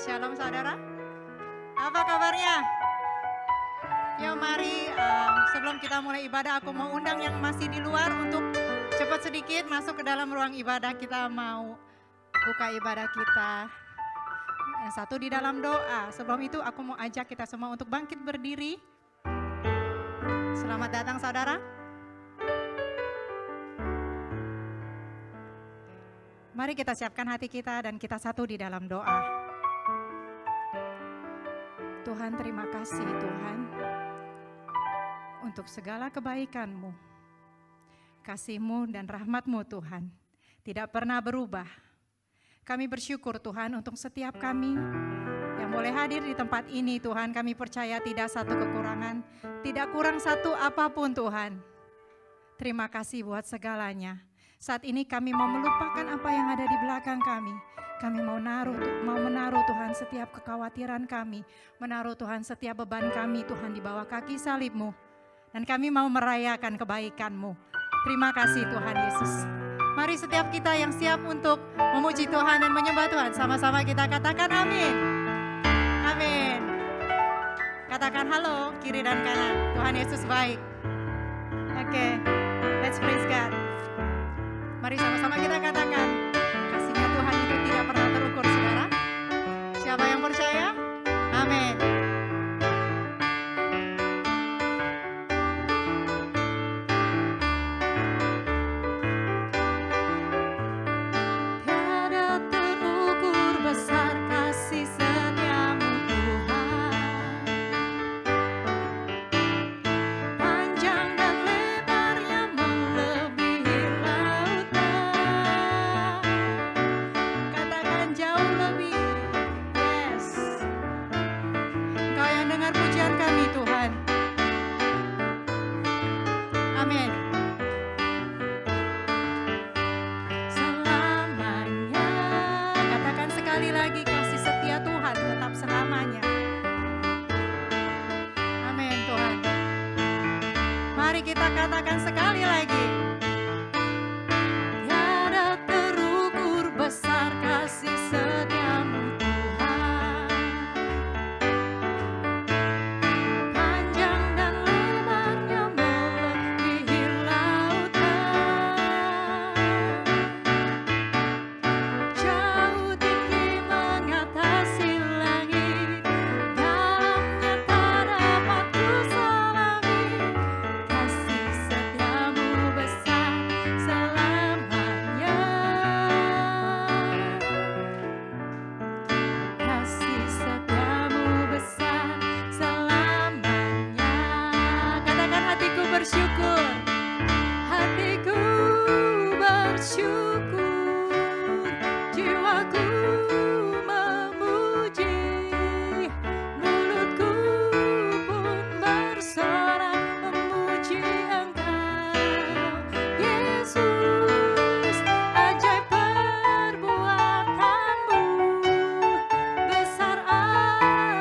Shalom saudara, apa kabarnya? Yuk mari sebelum kita mulai ibadah aku mau undang yang masih di luar untuk cepat sedikit masuk ke dalam ruang ibadah. Kita mau buka ibadah kita. Yang satu di dalam doa. Sebelum itu aku mau ajak kita semua untuk bangkit berdiri. Selamat datang saudara. Mari kita siapkan hati kita dan kita satu di dalam doa. Tuhan, terima kasih Tuhan untuk segala kebaikan-Mu, kasih-Mu dan rahmat-Mu Tuhan tidak pernah berubah. Kami bersyukur Tuhan untuk setiap kami yang boleh hadir di tempat ini Tuhan. Kami percaya tidak satu kekurangan, tidak kurang satu apapun Tuhan. Terima kasih buat segalanya. Saat ini kami mau melupakan apa yang ada di belakang kami. Kami mau menaruh Tuhan setiap kekhawatiran kami, menaruh Tuhan setiap beban kami Tuhan di bawah kaki salib-Mu. Dan kami mau merayakan kebaikan-Mu. Terima kasih Tuhan Yesus. Mari setiap kita yang siap untuk memuji Tuhan dan menyembah Tuhan, sama-sama kita katakan amin. Amin. Katakan halo kiri dan kanan. Tuhan Yesus baik. Oke, let's praise God. Mari sama-sama kita katakan, kasihnya Tuhan itu tidak pernah terukur, saudara. Siapa yang percaya? Amin. Tiada terukur besar kasih setiamu Tuhan. Panjang dan lebarnya melebihi lautan. Katakan jauh lebih. Yes. Engkau yang dengar pujian kami Tuhan. Amin. Selamanya. Katakan sekali lagi, kasih setia Tuhan tetap selamanya. Amin Tuhan. Mari kita katakan sekali lagi. Tiada terukur besar kasih setiamu Tuhan. Panjang dan lebarnya melebihi lautan. Jauh tinggi mengatasi langit. Dalamnya tak dapat kuselami. Kasih setiamu besar selamanya. Kasih setiamu besar selamanya. Katakan hatiku bersyukur. Hatiku bersyukur. Jiwaku memuji. Mulutku pun bersorak memuji Engkau. Yesus, ajaib perbuatanmu, besar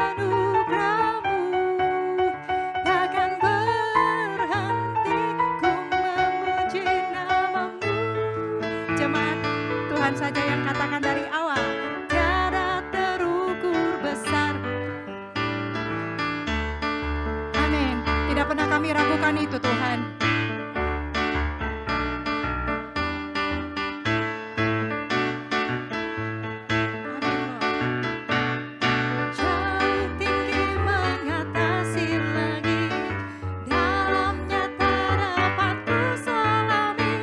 anugerahmu, takkan berhenti ku memuji namamu. Jemaat, Tuhan saja yang katakan dari awal, tiada terukur besar. Amin. Tidak pernah kami ragukan itu Tuhan. Amin Lord. Jauh tinggi mengatasi langit, dalamnya tak dapat kuselami.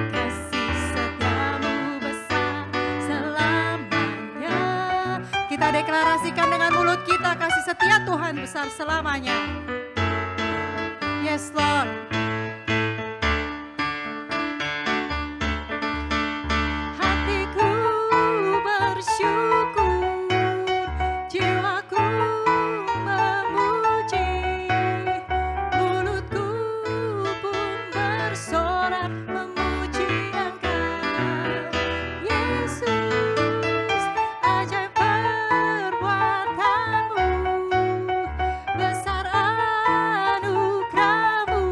Kasih setiamu besar selamanya. Kita deklarasikan dengan mulut kita, kasih setia Tuhan besar selamanya. Yes Lord. Hatiku bersyukur, jiwaku memuji, mulutku pun bersorak memuji Engkau. Yesus, ajaib perbuatanmu, besar anugerahmu,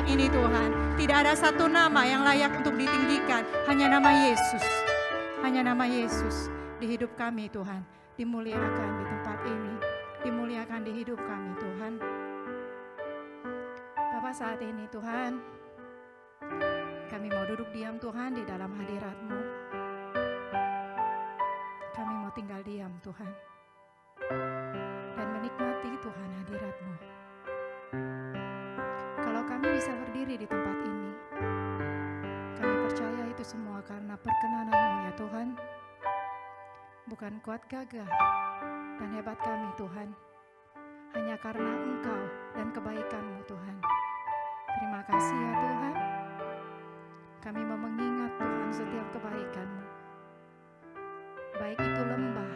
tempat ini Tuhan. Tidak ada satu nama yang layak untuk ditinggikan, hanya nama Yesus. Hanya nama Yesus di hidup kami Tuhan. Dimuliakan di tempat ini, dimuliakan di hidup kami Tuhan. Bapa, saat ini Tuhan, kami mau duduk diam Tuhan di dalam hadirat-Mu. Kami mau tinggal diam Tuhan, dan menikmati Tuhan hadirat-Mu. Kalau kami bisa berdiri di tempat ini, kami percaya itu semua karena perkenanan-Mu ya Tuhan. Bukan kuat gagah dan hebat kami Tuhan, hanya karena Engkau dan kebaikan-Mu Tuhan. Terima kasih ya Tuhan. Kami mau mengingat Tuhan setiap kebaikan-Mu. Baik itu lembah,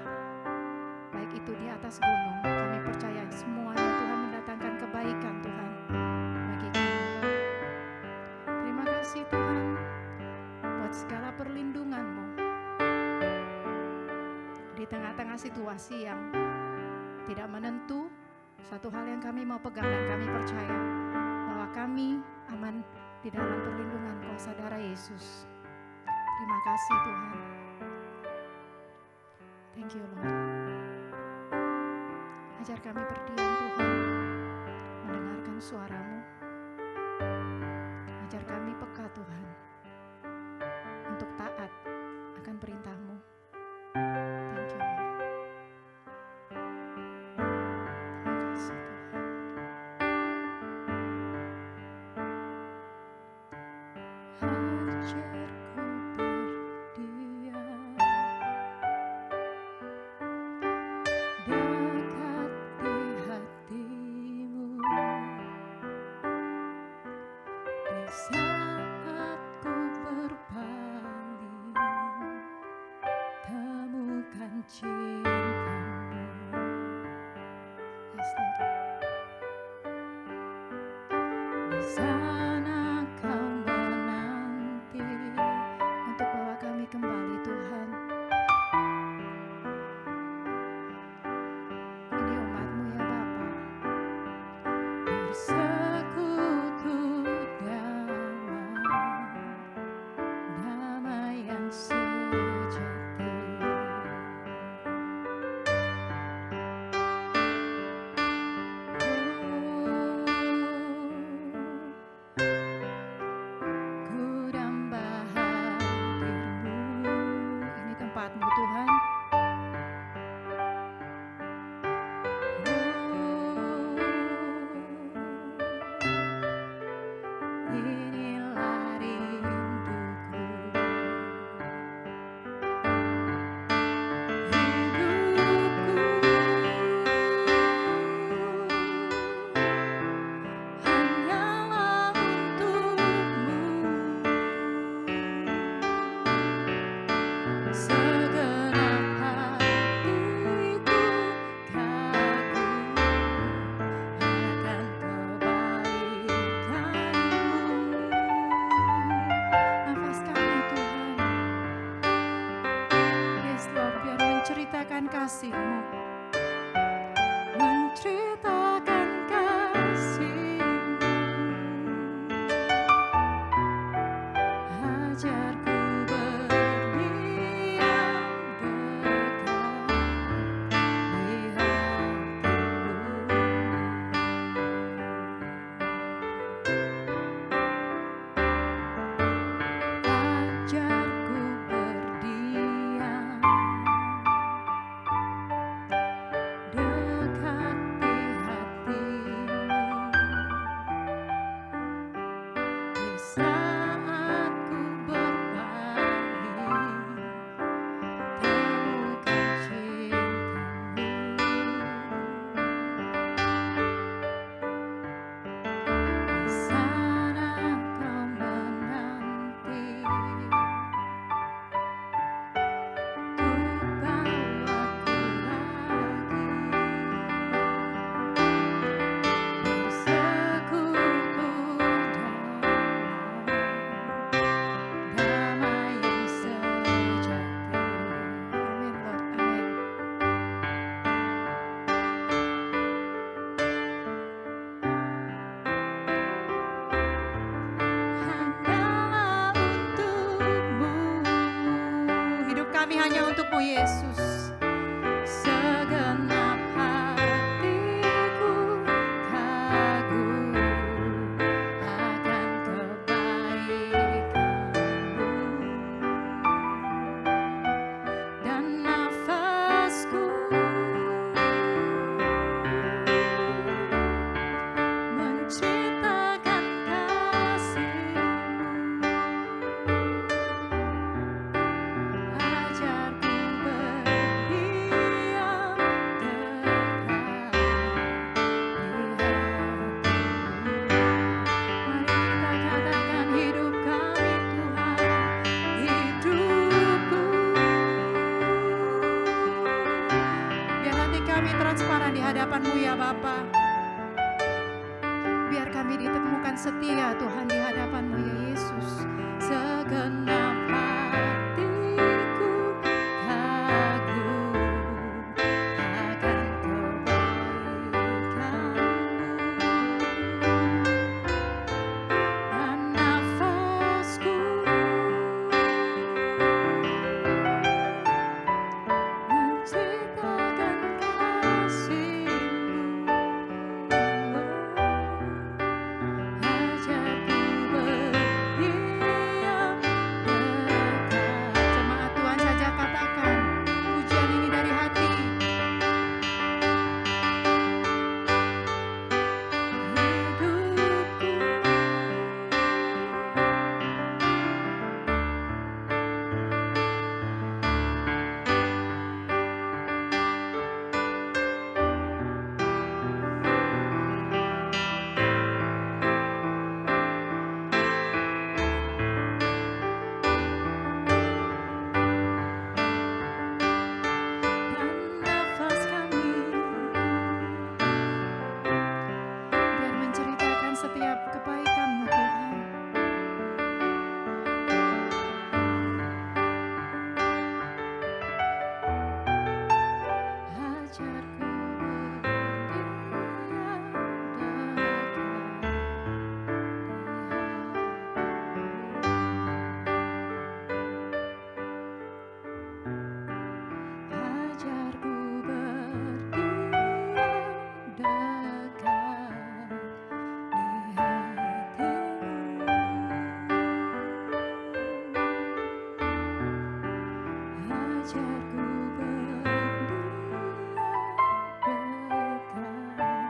baik itu di atas gunung, kami percaya semuanya Tuhan mendatangkan kebaikan Tuhan bagi kami. Terima kasih Tuhan buat segala perlindungan-Mu di tengah-tengah situasi yang tidak menentu. Satu hal yang kami mau pegang dan kami percaya bahwa kami aman di dalam perlindungan kuasa darah Yesus. Terima kasih Tuhan. Thank you Lord. Ajar kami berdiam Tuhan, mendengarkan suara-Mu. Ajar kami peka Tuhan, untuk taat akan perintah-Mu. Thank you Lord. Terima kasih Tuhan. Ajarku berdiam dekat di hati-Mu, di saat ku berpaling, temukan cinta-Mu. Yes Lord. Di sana Kau menanti untuk bawa kami kembali Tuhan. Ini umat-Mu ya Bapa, bersekutu dalam damai yang sejati. Ku damba hadir-Mu, ini tempat-Mu Tuhan. Inilah rinduku, hanyalah untuk-Mu. Segenap hatiku kagum akan kebaikan-Mu. Nafas kami Tuhan, yes Lord, biar menceritakan kasih-Mu, menceritakan kasih-Mu. Ajarku berdiam dekat di hati-Mu. Ajarku berdiam dekat di hadirat-Mu Yesus. Segenap hatiku kagum akan kebaikan-Mu, dan nafasku menceritakan kasih-Mu. Ajarku berdiam dekat di hati-Mu. Mari kita katakan, hidup kami Tuhan, hidupku. Biar hati kami transparan di hadapan-Mu ya Bapa. Biar kami ditemukan setia Tuhan di hadapan-Mu ya Yesus. Segenap hatiku kagum akan kebaikan-Mu, dan nafasku menceritakan kasih-Mu. Ajarku berdiam dekat. Jemaat Tuhan saja katakan pujian ini dari hati. Hidupku dan nafas kami, biar menceritakan setiap kebaikan-Mu Tuhan. Ajarku berdiam dekat. Ajarku berdiam dekat di hati-Mu. Ajarku berdiam dekat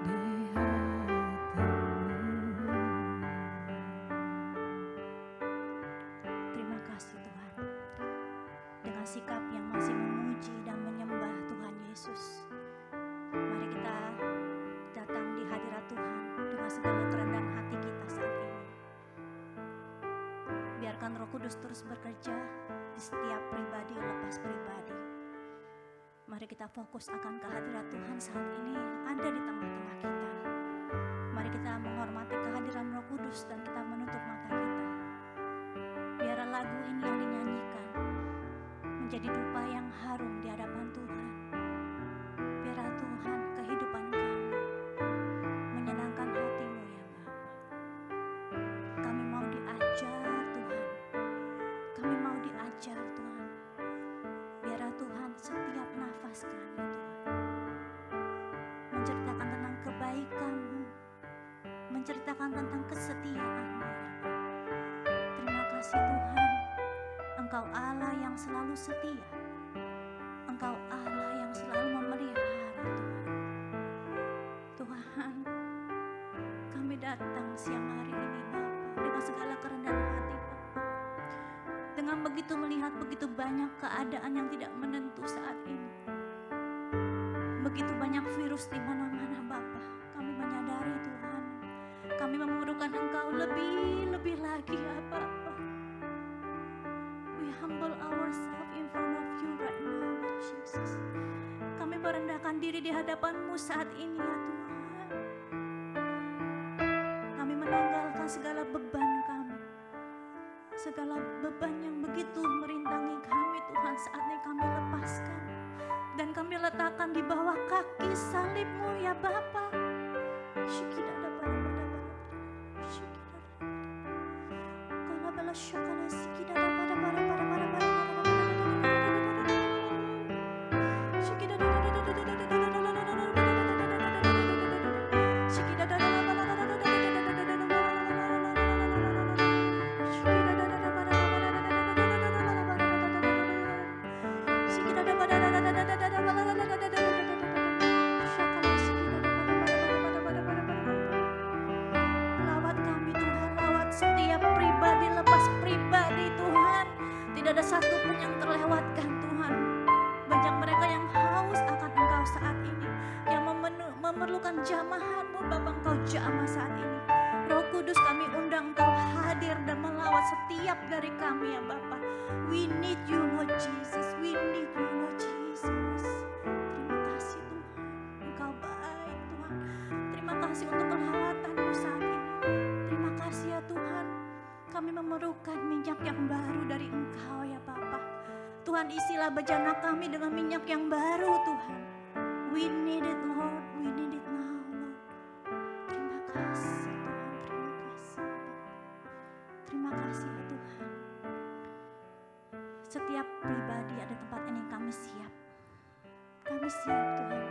di hati-Mu. Terima kasih Tuhan. Dengan sikap yang masih memuji dan menyembah Tuhan Yesus, mari kita datang di hadirat Tuhan dengan segala kerendahan hati kita saat ini. Biarkan Roh Kudus terus bekerja di setiap pribadi lepas pribadi. Mari kita fokus akan kehadirat Tuhan saat ini ada di tengah-tengah kita. Mari kita menghormati kehadiran Roh Kudus dan kita menutup mata kita. Biarlah lagu ini yang dinyanyikan menjadi dupa yang harum di hadapan Tuhan. Biarlah Tuhan kehidupan kami menyenangkan hati-Mu ya Bapa. Kami mau diajar Tuhan. Kami mau diajar Tuhan. Biarlah Tuhan setiap nafas kami Tuhan menceritakan tentang kebaikan-Mu, menceritakan tentang kesetiaan-Mu ya Bapa. Terima kasih Tuhan. Engkau Allah yang selalu setia. Engkau Allah yang selalu memelihara Tuhan. Tuhan, kami datang siang hari ini Bapa dengan segala kerendahan hati Bapa. Dengan begitu melihat begitu banyak keadaan yang tidak menentu saat ini. Begitu banyak virus di mana-mana Bapa. Kami menyadari Tuhan, kami memerlukan Engkau lebih lagi ya Bapa. We humble ourselves in front of You right now, Lord Jesus. Kami merendahkan diri di hadapan-Mu saat ini ya Tuhan. Kami menanggalkan segala beban kami, segala beban yang begitu merintangi kami Tuhan. Saat ini kami lepaskan dan kami letakkan di bawah kaki salib-Mu ya Bapa. tidak ada satupun yang terlewatkan Tuhan. Banyak mereka yang haus akan Engkau saat ini, yang memerlukan jamahan-Mu Bapa, Engkau jamah saat ini. Roh Kudus, kami undang Engkau hadir dan melawat setiap dari kami ya Bapa. We need you Lord Jesus, we need you Lord Jesus. Terima kasih Tuhan, Engkau baik Tuhan. Terima kasih untuk pelawatan-Mu saat ini. Terima kasih ya Tuhan, kami memerlukan minyak yang baru dari Engkau ya Bapa. Tuhan, isilah bejana kami dengan minyak yang baru Tuhan. We need it Lord, we need it now Lord. Terima kasih Tuhan, terima kasih. Terima kasih ya Tuhan. Setiap pribadi ada tempat ini kami siap. Kami siap Tuhan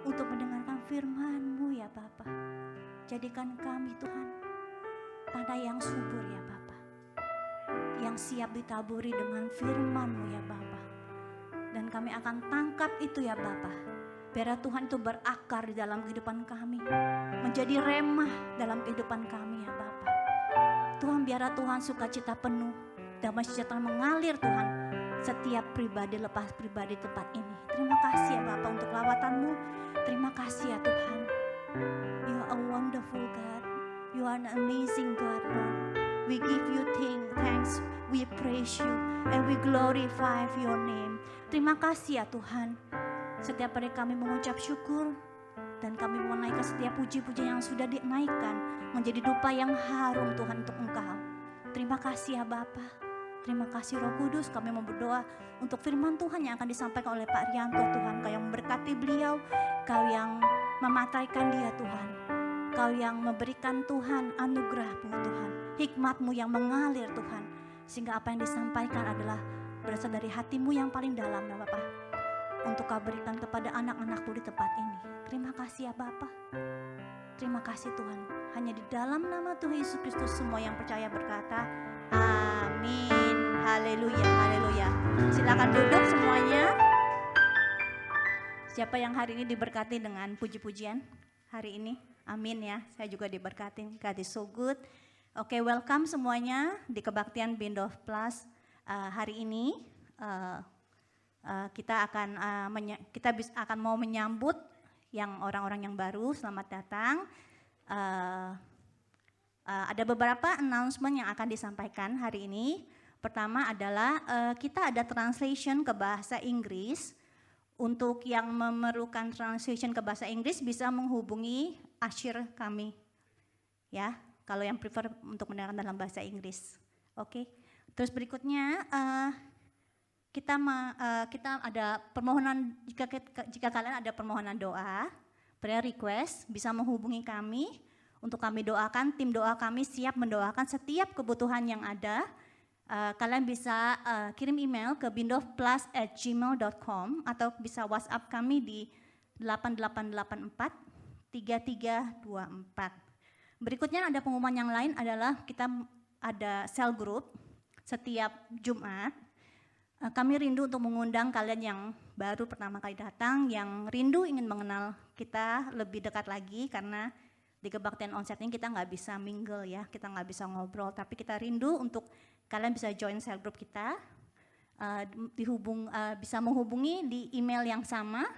untuk mendengarkan firman-Mu ya Bapa. Jadikan kami Tuhan tanah yang subur ya Bapa, yang siap ditaburi dengan firman-Mu ya Bapa. Dan kami akan tangkap itu ya Bapa. Biar Tuhan itu berakar di dalam kehidupan kami, menjadi remah dalam kehidupan kami ya Bapa. Tuhan, biar Tuhan sukacita penuh, damai sejahtera mengalir Tuhan setiap pribadi lepas pribadi tempat ini. Terima kasih ya Bapa untuk lawatan-Mu. Terima kasih ya Tuhan. You are a wonderful God. You are an amazing God, Lord. We give you thanks, we praise you, and we glorify your name. Terima kasih ya Tuhan. Setiap hari kami mengucap syukur, dan kami menaikkan setiap puji-pujian yang sudah dinaikkan menjadi dupa yang harum Tuhan untuk Engkau. Terima kasih ya Bapa. Terima kasih Roh Kudus, kami mau berdoa untuk firman Tuhan yang akan disampaikan oleh Pak Rianto Tuhan. Kau yang memberkati beliau, Kau yang memataikan dia Tuhan. Kau yang memberikan Tuhan anugerah-Mu Tuhan, hikmat-Mu yang mengalir Tuhan, sehingga apa yang disampaikan adalah berasal dari hati-Mu yang paling dalam ya Bapa, untuk Kau berikan kepada anak-anak-Mu di tempat ini. Terima kasih ya Bapa. Terima kasih Tuhan. Hanya di dalam nama Tuhan Yesus Kristus semua yang percaya berkata, amin. Haleluya, haleluya. Silakan duduk semuanya. Siapa yang hari ini diberkati dengan puji-pujian hari ini? Amin ya, saya juga diberkati. God is so good. Oke, welcome semuanya di kebaktian Bindov Plus hari ini. Kita akan mau menyambut yang orang-orang yang baru. Selamat datang. Ada beberapa announcement yang akan disampaikan hari ini. Pertama adalah kita ada translation ke bahasa Inggris. Untuk yang memerlukan translation ke bahasa Inggris bisa menghubungi Ashir kami, ya. Kalau yang prefer untuk mendengarkan dalam bahasa Inggris, oke. Terus berikutnya kita ada permohonan, jika kalian ada permohonan doa, prayer request, bisa menghubungi kami untuk kami doakan. Tim doa kami siap mendoakan setiap kebutuhan yang ada. Kalian bisa kirim email ke bindovplus@gmail.com atau bisa WhatsApp kami di 8884 3324. Berikutnya ada pengumuman yang lain adalah kita ada cell group setiap Jumat. Kami rindu untuk mengundang kalian yang baru pertama kali datang, yang rindu ingin mengenal kita lebih dekat lagi, karena di kebaktian onsite ini kita nggak bisa mingle ya, kita nggak bisa ngobrol, tapi kita rindu untuk kalian bisa join cell group kita, bisa menghubungi di email yang sama,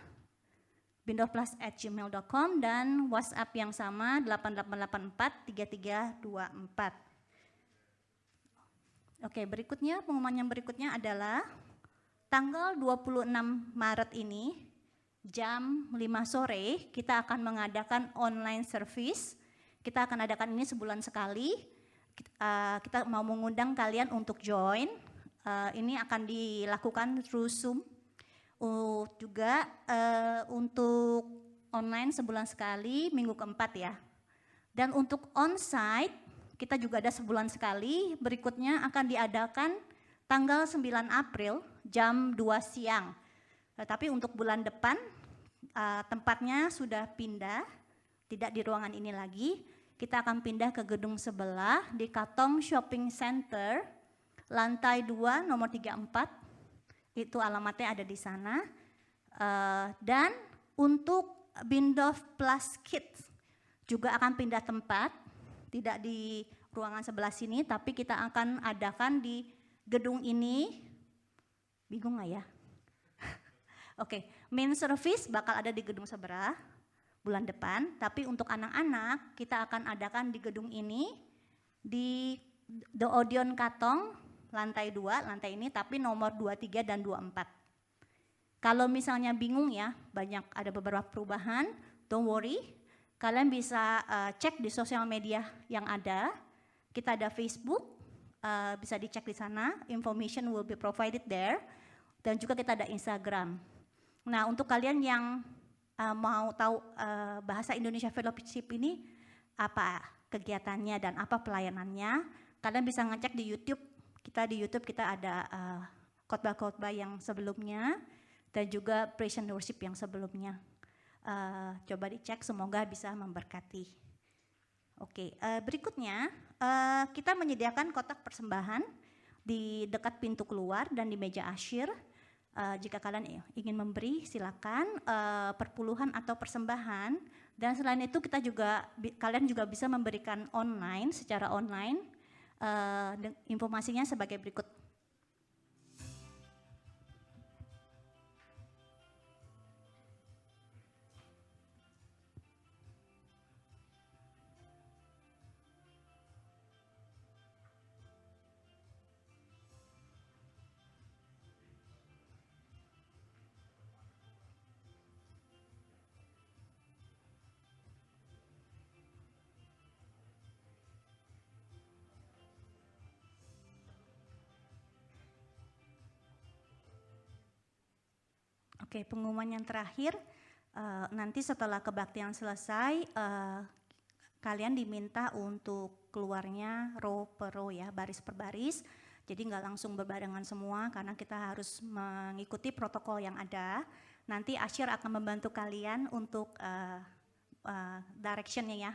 bindovplus@gmail.com, dan WhatsApp yang sama 8884 3324. Oke, berikutnya pengumuman yang berikutnya adalah tanggal 26 Maret ini jam 5 sore kita akan mengadakan online service. Kita akan adakan ini sebulan sekali. Kita mau mengundang kalian untuk join. Ini akan dilakukan through Zoom. Juga untuk online sebulan sekali, minggu keempat ya. Dan untuk onsite kita juga ada sebulan sekali. Berikutnya akan diadakan tanggal 9 April jam 2 siang. Tapi untuk bulan depan tempatnya sudah pindah, tidak di ruangan ini lagi. Kita akan pindah ke gedung sebelah di Katong Shopping Center, lantai 2 nomor 34. Itu alamatnya ada di sana. Dan untuk Bindov Plus Kids juga akan pindah tempat, tidak di ruangan sebelah sini, tapi kita akan adakan di gedung ini Bingung nggak ya? Oke, main service bakal ada di gedung seberang bulan depan, tapi untuk anak-anak kita akan adakan di gedung ini, di The Odeon Katong, lantai 2, lantai ini, tapi nomor 23 dan 24. Kalau misalnya bingung ya, ada beberapa perubahan, don't worry, kalian bisa cek di sosial media yang ada, kita ada Facebook, bisa dicek di sana, information will be provided there, dan juga kita ada Instagram. Nah, untuk kalian yang mau tahu bahasa Indonesia Fellowship ini apa kegiatannya dan apa pelayanannya, kalian bisa ngecek di YouTube. Di YouTube kita ada khotbah-khotbah yang sebelumnya dan juga praise and worship yang sebelumnya. Coba dicek, semoga bisa memberkati. Oke, berikutnya kita menyediakan kotak persembahan di dekat pintu keluar dan di meja asyir. Jika kalian ingin memberi, silakan perpuluhan atau persembahan. Dan selain itu kalian juga bisa memberikan secara online. Informasinya sebagai berikut. Oke, pengumuman yang terakhir, nanti setelah kebaktian selesai, kalian diminta untuk keluarnya row per row ya, baris per baris. Jadi nggak langsung berbarengan semua karena kita harus mengikuti protokol yang ada. Nanti Asyir akan membantu kalian untuk directionnya ya,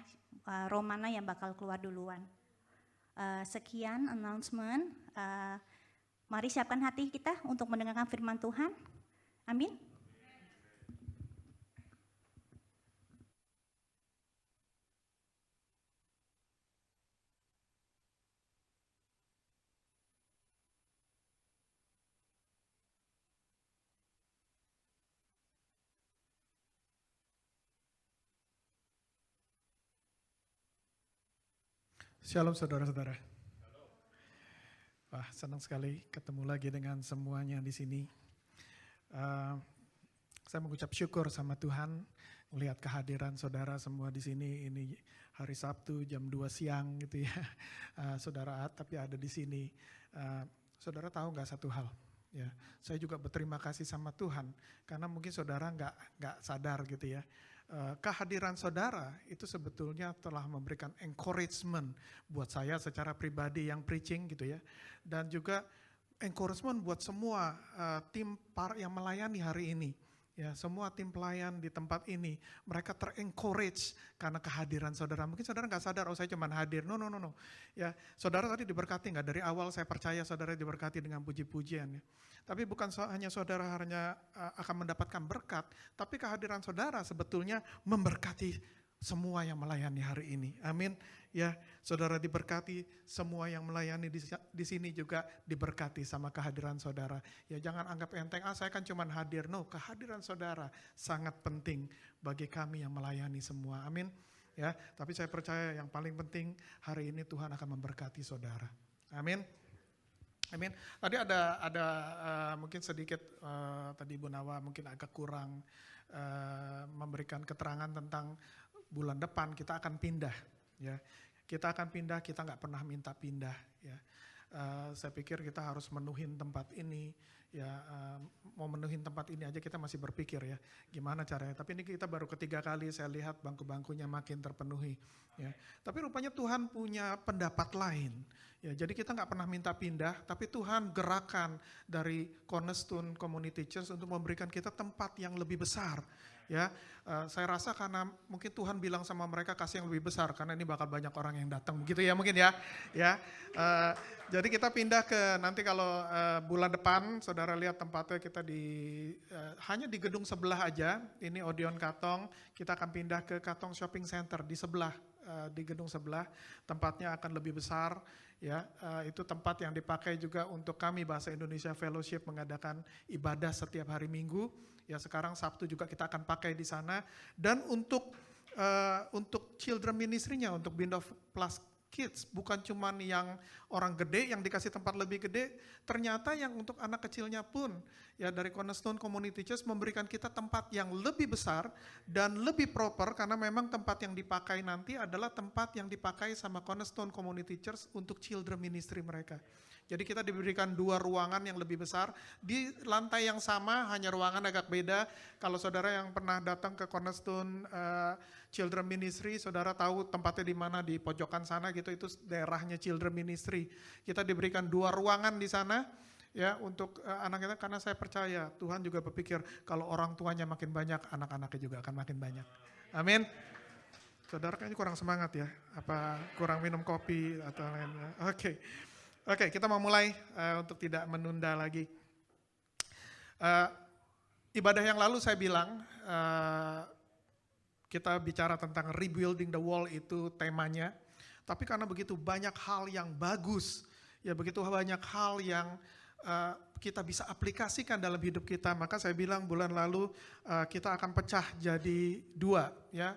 row mana yang bakal keluar duluan. Sekian announcement. Mari siapkan hati kita untuk mendengarkan firman Tuhan. Amin. Shalom saudara-saudara. Wah, senang sekali ketemu lagi dengan semuanya di sini. Saya mengucap syukur sama Tuhan melihat kehadiran saudara semua di sini. Ini hari Sabtu jam 2 siang gitu ya. Saudara tapi ada di sini. Saudara tahu nggak satu hal? Ya, saya juga berterima kasih sama Tuhan karena mungkin saudara nggak sadar gitu ya. Kehadiran saudara itu sebetulnya telah memberikan encouragement buat saya secara pribadi yang preaching gitu ya, dan juga encouragement buat semua tim yang melayani hari ini. Ya, semua tim pelayan di tempat ini, mereka ter-encourage karena kehadiran saudara. Mungkin saudara nggak sadar, oh saya cuma hadir. No. Ya, saudara tadi diberkati nggak? Dari awal saya percaya saudara diberkati dengan puji-pujian. Ya. Tapi bukan hanya saudara akan mendapatkan berkat, tapi kehadiran saudara sebetulnya memberkati semua yang melayani hari ini. Amin. Ya, saudara diberkati, semua yang melayani di sini juga diberkati sama kehadiran saudara. Ya, jangan anggap enteng, saya kan cuma hadir. No, kehadiran saudara sangat penting bagi kami yang melayani semua. Amin. Ya, tapi saya percaya yang paling penting hari ini Tuhan akan memberkati saudara. Amin. Amin. Tadi ada mungkin sedikit tadi Ibu Nawa mungkin agak kurang memberikan keterangan tentang bulan depan kita akan pindah. Ya, kita akan pindah, kita nggak pernah minta pindah. Ya, saya pikir kita harus menuhin tempat ini. Ya, mau menuhin tempat ini aja kita masih berpikir ya, gimana caranya. Tapi ini kita baru ketiga kali saya lihat bangku-bangkunya makin terpenuhi. Ya, tapi rupanya Tuhan punya pendapat lain. Ya, jadi kita nggak pernah minta pindah, tapi Tuhan gerakan dari Cornerstone Community Church untuk memberikan kita tempat yang lebih besar. Ya, saya rasa karena mungkin Tuhan bilang sama mereka kasih yang lebih besar karena ini bakal banyak orang yang datang begitu ya mungkin ya. Ya, jadi kita pindah ke nanti kalau bulan depan saudara lihat tempatnya kita hanya di gedung sebelah aja. Ini Odeon Katong, kita akan pindah ke Katong Shopping Center di sebelah di gedung sebelah, tempatnya akan lebih besar. Ya, itu tempat yang dipakai juga untuk kami Bahasa Indonesia Fellowship mengadakan ibadah setiap hari Minggu. Ya, sekarang Sabtu juga kita akan pakai di sana. Dan untuk children ministry-nya, untuk Bindo Plus Kids, bukan cuma yang orang gede yang dikasih tempat lebih gede, ternyata yang untuk anak kecilnya pun, ya dari Cornerstone Community Church memberikan kita tempat yang lebih besar dan lebih proper, karena memang tempat yang dipakai nanti adalah tempat yang dipakai sama Cornerstone Community Church untuk children ministry mereka. Jadi kita diberikan 2 ruangan yang lebih besar, di lantai yang sama, hanya ruangan agak beda. Kalau saudara yang pernah datang ke Cornerstone Children Ministry, saudara tahu tempatnya di mana, di pojokan sana gitu, itu daerahnya Children Ministry. Kita diberikan 2 ruangan di sana, ya untuk anak kita, karena saya percaya Tuhan juga berpikir kalau orang tuanya makin banyak, anak-anaknya juga akan makin banyak. Amin. Saudara kayaknya kurang semangat ya, apa kurang minum kopi atau lainnya. Oke, kita mau mulai untuk tidak menunda lagi. Ibadah yang lalu saya bilang, kita bicara tentang rebuilding the wall, itu temanya. Tapi karena begitu banyak hal yang bagus, ya begitu banyak hal yang kita bisa aplikasikan dalam hidup kita, maka saya bilang bulan lalu kita akan pecah jadi 2. Ya.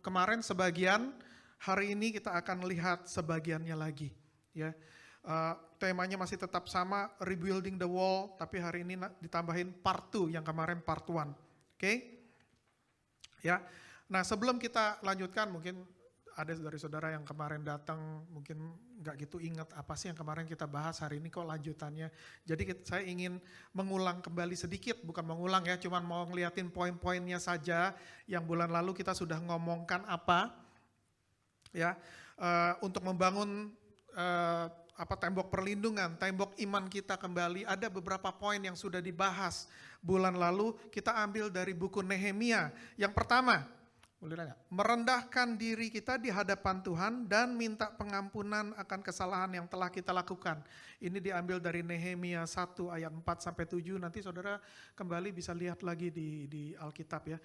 Kemarin sebagian, hari ini kita akan lihat sebagiannya lagi. Ya. Temanya masih tetap sama, rebuilding the wall, tapi hari ini ditambahin part 2, yang kemarin part 1. Oke? Ya. Nah, sebelum kita lanjutkan, mungkin ada dari saudara yang kemarin datang, mungkin nggak gitu ingat apa sih yang kemarin kita bahas, hari ini kok lanjutannya. Jadi saya ingin mengulang kembali sedikit, bukan mengulang ya, cuma mau ngeliatin poin-poinnya saja yang bulan lalu kita sudah ngomongkan apa. Ya, untuk membangun tembok perlindungan, tembok iman kita kembali, ada beberapa poin yang sudah dibahas bulan lalu, kita ambil dari buku Nehemia. Yang pertama, merendahkan diri kita di hadapan Tuhan dan minta pengampunan akan kesalahan yang telah kita lakukan. Ini diambil dari Nehemia 1 ayat 4-7, nanti saudara kembali bisa lihat lagi di Alkitab ya.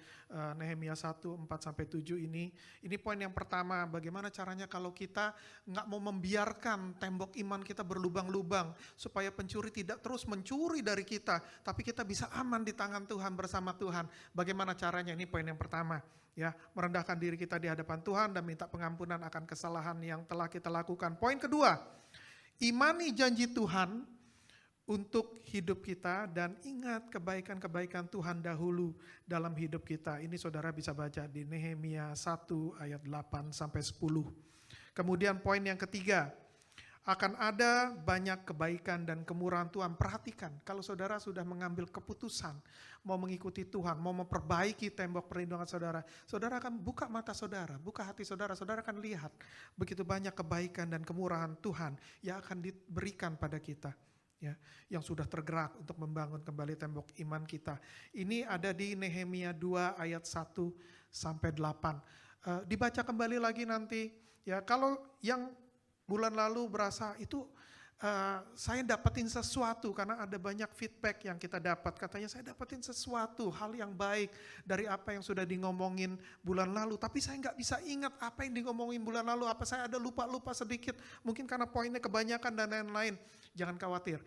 Nehemia 1, 4-7 ini poin yang pertama, bagaimana caranya kalau kita nggak mau membiarkan tembok iman kita berlubang-lubang, supaya pencuri tidak terus mencuri dari kita, tapi kita bisa aman di tangan Tuhan, bersama Tuhan. Bagaimana caranya? Ini poin yang pertama. Ya, merendahkan diri kita di hadapan Tuhan dan minta pengampunan akan kesalahan yang telah kita lakukan. Poin kedua, imani janji Tuhan untuk hidup kita dan ingat kebaikan-kebaikan Tuhan dahulu dalam hidup kita. Ini saudara bisa baca di Nehemia 1 ayat 8-10. Kemudian poin yang ketiga, akan ada banyak kebaikan dan kemurahan Tuhan. Perhatikan, kalau saudara sudah mengambil keputusan, mau mengikuti Tuhan, mau memperbaiki tembok perlindungan saudara, saudara akan buka mata saudara, buka hati saudara, saudara akan lihat begitu banyak kebaikan dan kemurahan Tuhan yang akan diberikan pada kita. Ya, yang sudah tergerak untuk membangun kembali tembok iman kita. Ini ada di Nehemia 2 ayat 1-8. Dibaca kembali lagi nanti. Ya, kalau yang bulan lalu berasa itu saya dapetin sesuatu, karena ada banyak feedback yang kita dapat. Katanya saya dapetin sesuatu, hal yang baik dari apa yang sudah ngomongin bulan lalu. Tapi saya nggak bisa ingat apa yang ngomongin bulan lalu, apa saya ada lupa-lupa sedikit. Mungkin karena poinnya kebanyakan dan lain-lain. Jangan khawatir.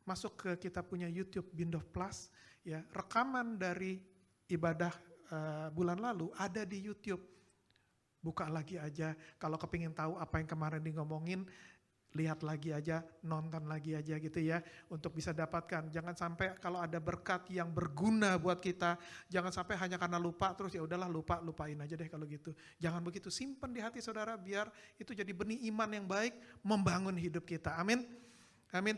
Masuk ke kita punya YouTube Bindo Plus, ya, rekaman dari ibadah bulan lalu ada di YouTube. Buka lagi aja, kalau kepingin tahu apa yang kemarin ngomongin, lihat lagi aja, nonton lagi aja gitu ya, untuk bisa dapatkan. Jangan sampai kalau ada berkat yang berguna buat kita, jangan sampai hanya karena lupa terus ya udahlah lupain aja deh kalau gitu. Jangan begitu, simpen di hati saudara biar itu jadi benih iman yang baik membangun hidup kita. Amin. Amin.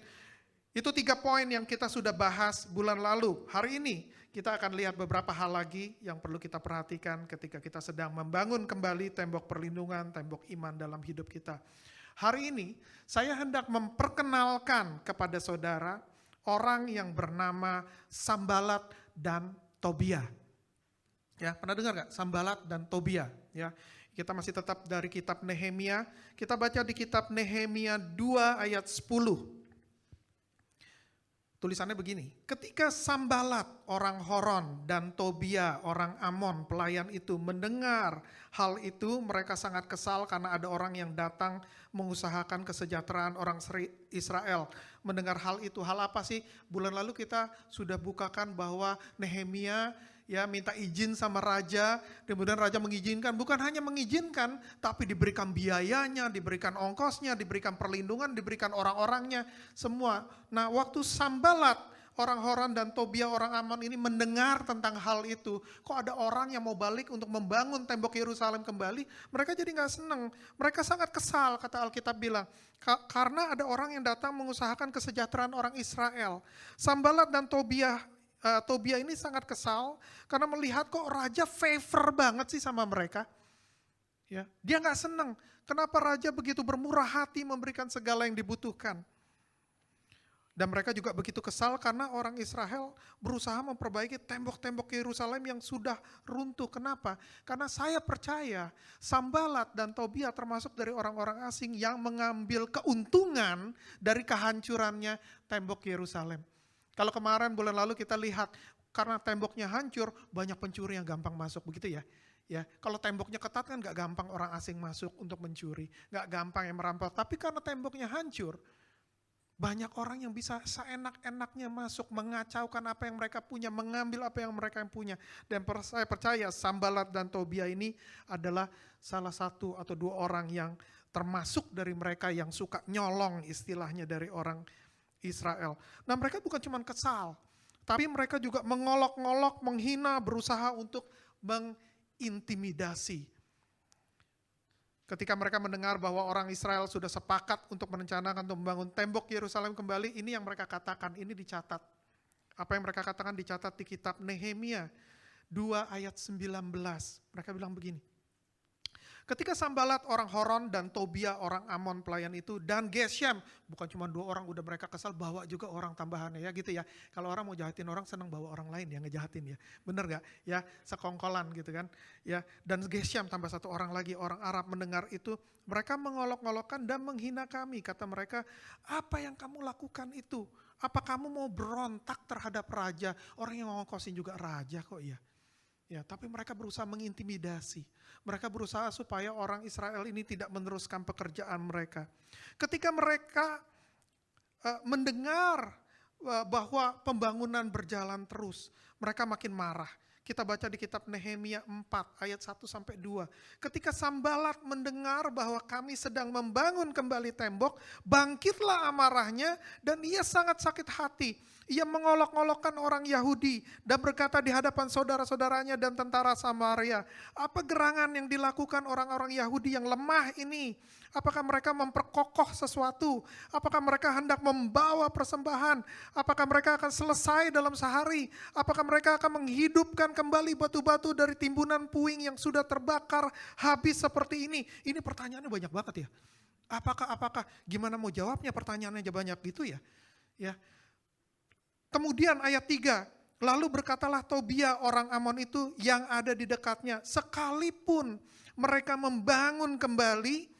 Itu 3 poin yang kita sudah bahas bulan lalu. Hari ini kita akan lihat beberapa hal lagi yang perlu kita perhatikan ketika kita sedang membangun kembali tembok perlindungan, tembok iman dalam hidup kita. Hari ini saya hendak memperkenalkan kepada saudara orang yang bernama Sambalat dan Tobia. Ya, pernah dengar gak Sambalat dan Tobia? Ya, kita masih tetap dari kitab Nehemia. Kita baca di kitab Nehemia 2 ayat 10. Tulisannya begini, ketika Sambalat orang Horon dan Tobia orang Amon pelayan itu mendengar hal itu, mereka sangat kesal karena ada orang yang datang mengusahakan kesejahteraan orang Israel. Mendengar hal itu, hal apa sih? Bulan lalu kita sudah bukakan bahwa Nehemia ya minta izin sama raja, kemudian raja mengizinkan, bukan hanya mengizinkan, tapi diberikan biayanya, diberikan ongkosnya, diberikan perlindungan, diberikan orang-orangnya, semua. Nah waktu Sambalat, orang Horon dan Tobia orang Amon ini mendengar tentang hal itu, kok ada orang yang mau balik untuk membangun tembok Yerusalem kembali, mereka jadi gak seneng, mereka sangat kesal, kata Alkitab bilang, karena ada orang yang datang mengusahakan kesejahteraan orang Israel. Sambalat dan Tobia ini sangat kesal karena melihat kok raja favor banget sih sama mereka. Ya, dia nggak seneng. Kenapa raja begitu bermurah hati memberikan segala yang dibutuhkan? Dan mereka juga begitu kesal karena orang Israel berusaha memperbaiki tembok-tembok Yerusalem yang sudah runtuh. Kenapa? Karena saya percaya Sambalat dan Tobia termasuk dari orang-orang asing yang mengambil keuntungan dari kehancurannya tembok Yerusalem. Kalau kemarin bulan lalu kita lihat karena temboknya hancur, banyak pencuri yang gampang masuk, begitu ya. Ya, kalau temboknya ketat kan gak gampang orang asing masuk untuk mencuri, gak gampang yang merampok. Tapi karena temboknya hancur, banyak orang yang bisa seenak-enaknya masuk, mengacaukan apa yang mereka punya, mengambil apa yang mereka punya. Dan saya percaya Sambalat dan Tobia ini adalah salah satu atau dua orang yang termasuk dari mereka yang suka nyolong istilahnya dari orang Israel. Nah mereka bukan cuma kesal, tapi mereka juga mengolok-ngolok, menghina, berusaha untuk mengintimidasi. Ketika mereka mendengar bahwa orang Israel sudah sepakat untuk merencanakan untuk membangun tembok Yerusalem kembali, ini yang mereka katakan, ini dicatat. Apa yang mereka katakan dicatat di kitab Nehemia 2 ayat 19. Mereka bilang begini, ketika Sambalat orang Horon dan Tobia orang Amon pelayan itu dan Geshem, bukan cuma dua orang udah mereka kesal, bawa juga orang tambahannya ya gitu ya. Kalau orang mau jahatin orang senang bawa orang lain yang ngejahatin ya. Bener gak? Ya sekongkolan gitu kan. Ya, dan Geshem tambah satu orang lagi, orang Arab mendengar itu, mereka mengolok-olokkan dan menghina kami. Kata mereka, apa yang kamu lakukan itu? Apa kamu mau berontak terhadap raja? Orang yang ngongkosin juga raja kok ya. Ya, tapi mereka berusaha mengintimidasi. Mereka berusaha supaya orang Israel ini tidak meneruskan pekerjaan mereka. Ketika mereka mendengar bahwa pembangunan berjalan terus, mereka makin marah. Kita baca di kitab Nehemia 4 ayat 1-2. Ketika Sambalat mendengar bahwa kami sedang membangun kembali tembok, bangkitlah amarahnya dan ia sangat sakit hati. Ia mengolok-olokkan orang Yahudi dan berkata di hadapan saudara-saudaranya dan tentara Samaria, apa gerangan yang dilakukan orang-orang Yahudi yang lemah ini? Apakah mereka memperkokoh sesuatu? Apakah mereka hendak membawa persembahan? Apakah mereka akan selesai dalam sehari? Apakah mereka akan menghidupkan kembali batu-batu dari timbunan puing yang sudah terbakar habis seperti ini? Ini pertanyaannya banyak banget ya. Apakah gimana mau jawabnya, pertanyaannya banyak gitu ya. Ya. Kemudian ayat 3, lalu berkatalah Tobia orang Amon itu yang ada di dekatnya, sekalipun mereka membangun kembali,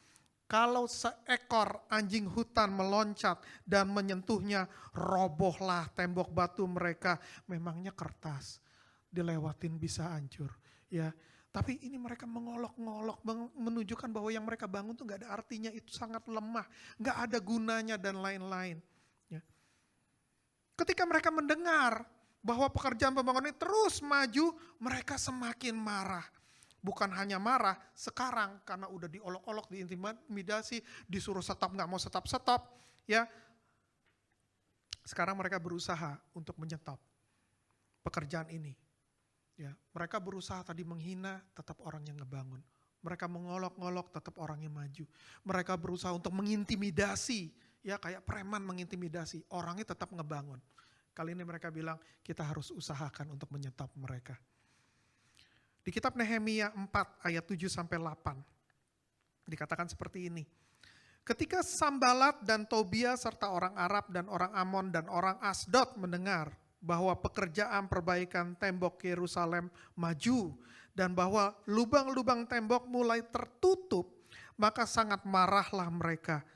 kalau seekor anjing hutan meloncat dan menyentuhnya, robohlah tembok batu mereka. Memangnya kertas, dilewatin bisa hancur. Ya, tapi ini mereka mengolok-ngolok, menunjukkan bahwa yang mereka bangun itu gak ada artinya, itu sangat lemah, gak ada gunanya dan lain-lain. Ketika mereka mendengar bahwa pekerjaan pembangunan ini terus maju, mereka semakin marah. Bukan hanya marah, sekarang karena udah diolok-olok, diintimidasi, disuruh stop, nggak mau stop, ya. Sekarang mereka berusaha untuk menyetop pekerjaan ini. Ya, mereka berusaha tadi menghina, tetap orang yang ngebangun. Mereka mengolok-ngolok, tetap orang yang maju. Mereka berusaha untuk mengintimidasi, ya kayak preman mengintimidasi, orangnya tetap ngebangun. Kali ini mereka bilang kita harus usahakan untuk menyetop mereka. Di kitab Nehemia 4 ayat 7-8 dikatakan seperti ini. Ketika Sambalat dan Tobia serta orang Arab dan orang Amon dan orang Asdod mendengar bahwa pekerjaan perbaikan tembok Yerusalem maju dan bahwa lubang-lubang tembok mulai tertutup, maka sangat marahlah mereka.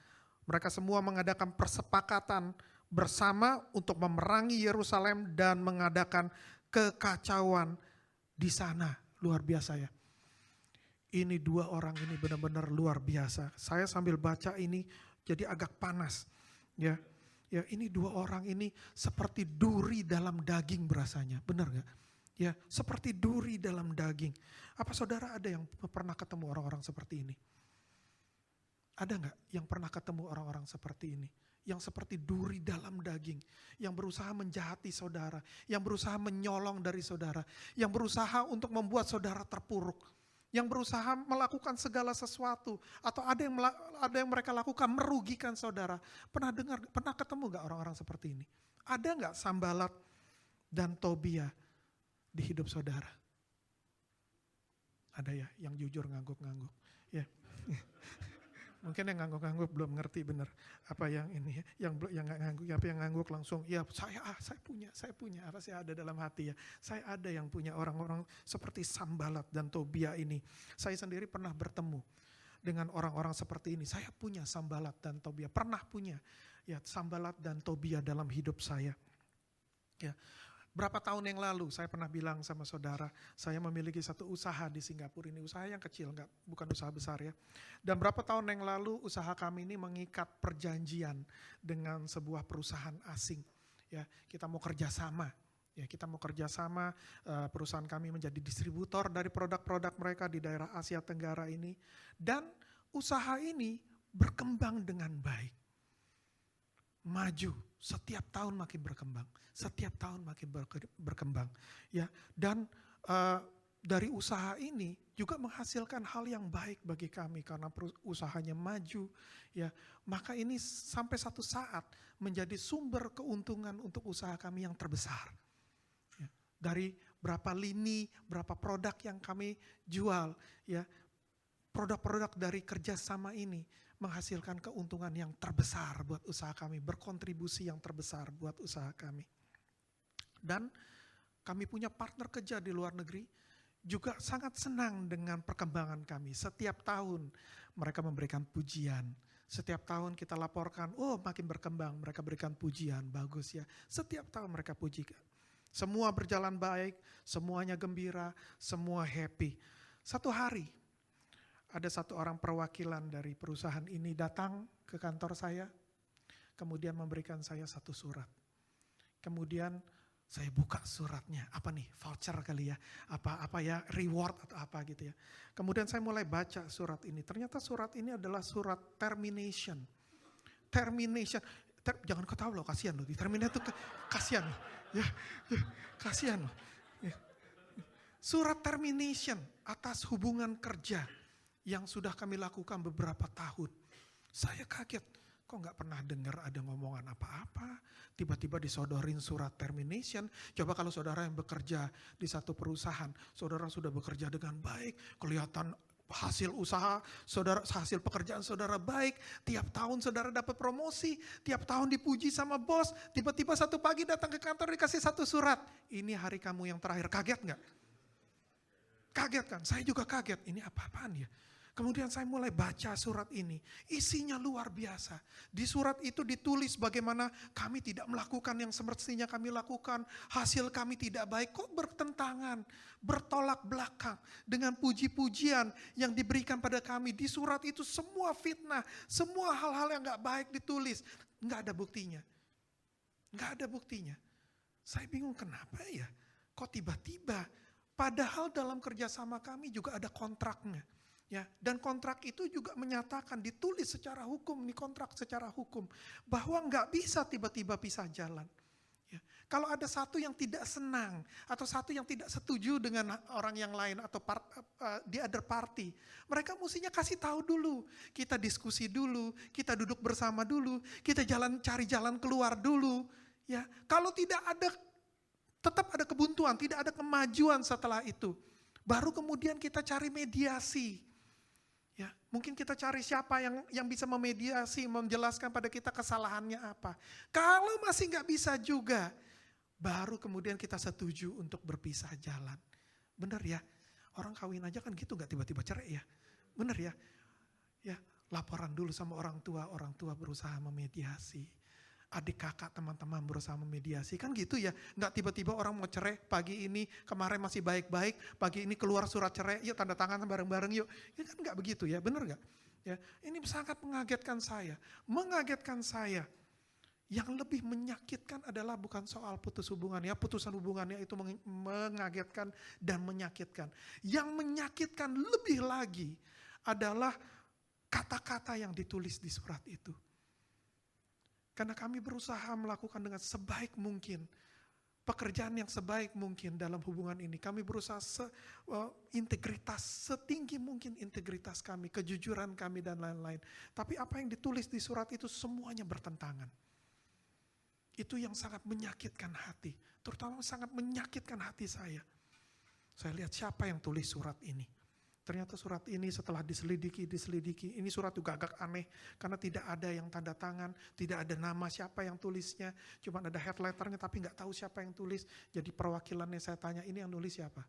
Mereka semua mengadakan persepakatan bersama untuk memerangi Yerusalem dan mengadakan kekacauan di sana. Luar biasa ya. Ini dua orang ini benar-benar luar biasa. Saya sambil baca ini jadi agak panas. Ya, ini dua orang ini seperti duri dalam daging berasanya. Benar gak? Ya, seperti duri dalam daging. Apa saudara ada yang pernah ketemu orang-orang seperti ini? Ada gak yang pernah ketemu orang-orang seperti ini? Yang seperti duri dalam daging, yang berusaha menjahati saudara, yang berusaha menyolong dari saudara, yang berusaha untuk membuat saudara terpuruk, yang berusaha melakukan segala sesuatu, atau ada yang mereka lakukan merugikan saudara. Pernah ketemu gak orang-orang seperti ini? Ada gak Sambalat dan Tobia di hidup saudara? Ada ya yang jujur ngangguk-ngangguk. Ya. Mungkin yang ngangguk-ngangguk belum ngerti benar apa yang ini ya, yang nggak ngangguk, apa yang ngangguk langsung ya saya punya apa sih ada dalam hati ya. Saya ada yang punya orang-orang seperti Sambalat dan Tobia ini. Saya sendiri pernah bertemu dengan orang-orang seperti ini. Saya punya Sambalat dan Tobia, pernah punya ya Sambalat dan Tobia dalam hidup saya. Ya. Berapa tahun yang lalu saya pernah bilang sama saudara, saya memiliki satu usaha di Singapura ini, usaha yang kecil, bukan usaha besar ya. Dan berapa tahun yang lalu usaha kami ini mengikat perjanjian dengan sebuah perusahaan asing. Ya, kita mau kerjasama. Ya, kita mau kerjasama, perusahaan kami menjadi distributor dari produk-produk mereka di daerah Asia Tenggara ini. Dan usaha ini berkembang dengan baik. Maju, setiap tahun makin berkembang, setiap tahun makin berkembang, ya. Dan dari usaha ini juga menghasilkan hal yang baik bagi kami karena usahanya maju, ya. Maka ini sampai satu saat menjadi sumber keuntungan untuk usaha kami yang terbesar. Ya. Dari berapa lini, berapa produk yang kami jual, ya. Produk-produk dari kerjasama ini menghasilkan keuntungan yang terbesar buat usaha kami, berkontribusi yang terbesar buat usaha kami. Dan kami punya partner kerja di luar negeri, juga sangat senang dengan perkembangan kami. Setiap tahun mereka memberikan pujian, setiap tahun kita laporkan, oh makin berkembang, mereka berikan pujian, bagus ya. Setiap tahun mereka pujikan. Semua berjalan baik, semuanya gembira, semua happy. Satu hari, ada satu orang perwakilan dari perusahaan ini datang ke kantor saya, kemudian memberikan saya satu surat. Kemudian saya buka suratnya, apa nih, voucher kali ya, apa ya, reward atau apa gitu ya. Kemudian saya mulai baca surat ini, ternyata surat ini adalah surat termination. Jangan ketawa loh, kasihan loh, di terminate itu kasihan loh, ya, kasihan loh. Ya. Surat termination atas hubungan kerja yang sudah kami lakukan beberapa tahun. Saya kaget, kok gak pernah dengar ada ngomongan apa-apa, tiba-tiba disodorin surat termination. Coba kalau saudara yang bekerja di satu perusahaan, saudara sudah bekerja dengan baik, kelihatan hasil usaha, hasil pekerjaan saudara baik, tiap tahun saudara dapat promosi, tiap tahun dipuji sama bos, tiba-tiba satu pagi datang ke kantor dikasih satu surat, ini hari kamu yang terakhir, kaget gak? Kaget kan? Saya juga kaget, ini apa-apaan ya? Kemudian saya mulai baca surat ini, isinya luar biasa. Di surat itu ditulis bagaimana kami tidak melakukan yang semestinya kami lakukan, hasil kami tidak baik, kok bertentangan, bertolak belakang dengan puji-pujian yang diberikan pada kami. Di surat itu semua fitnah, semua hal-hal yang gak baik ditulis, gak ada buktinya. Gak ada buktinya. Saya bingung kenapa ya, kok tiba-tiba, padahal dalam kerjasama kami juga ada kontraknya. Ya, dan kontrak itu juga menyatakan, ditulis secara hukum, ini kontrak secara hukum, bahwa nggak bisa tiba-tiba pisah jalan. Ya, kalau ada satu yang tidak senang, atau satu yang tidak setuju dengan orang yang lain, atau the other party, mereka mestinya kasih tahu dulu, kita diskusi dulu, kita duduk bersama dulu, kita cari jalan keluar dulu. Ya, kalau tidak ada, tetap ada kebuntuan, tidak ada kemajuan setelah itu, baru kemudian kita cari mediasi. Ya, mungkin kita cari siapa yang bisa memediasi, menjelaskan pada kita kesalahannya apa. Kalau masih nggak bisa juga, baru kemudian kita setuju untuk berpisah jalan. Bener ya, orang kawin aja kan gitu, nggak tiba-tiba cerai ya. Bener ya, ya laporan dulu sama orang tua berusaha memediasi. adik kakak teman-teman berusaha memediasi, kan gitu ya. Nggak tiba-tiba orang mau cerai pagi ini, kemarin masih baik-baik, pagi ini keluar surat cerai, yuk tanda tangan bareng-bareng yuk. Ya kan nggak begitu ya, bener nggak? Ya, ini sangat mengagetkan saya. Yang lebih menyakitkan adalah bukan soal putus hubungan ya, putusan hubungannya itu mengagetkan dan menyakitkan. Yang menyakitkan lebih lagi adalah kata-kata yang ditulis di surat itu. Karena kami berusaha melakukan dengan sebaik mungkin, pekerjaan yang sebaik mungkin dalam hubungan ini. Kami berusaha integritas, setinggi mungkin integritas kami, kejujuran kami dan lain-lain. Tapi apa yang ditulis di surat itu semuanya bertentangan. Itu yang sangat menyakitkan hati, terutama sangat menyakitkan hati saya. Saya lihat siapa yang tulis surat ini. Ternyata surat ini setelah diselidiki, ini surat juga agak aneh, karena tidak ada yang tanda tangan, tidak ada nama siapa yang tulisnya, cuma ada head letternya tapi nggak tahu siapa yang tulis. Jadi perwakilannya saya tanya, ini yang nulis siapa?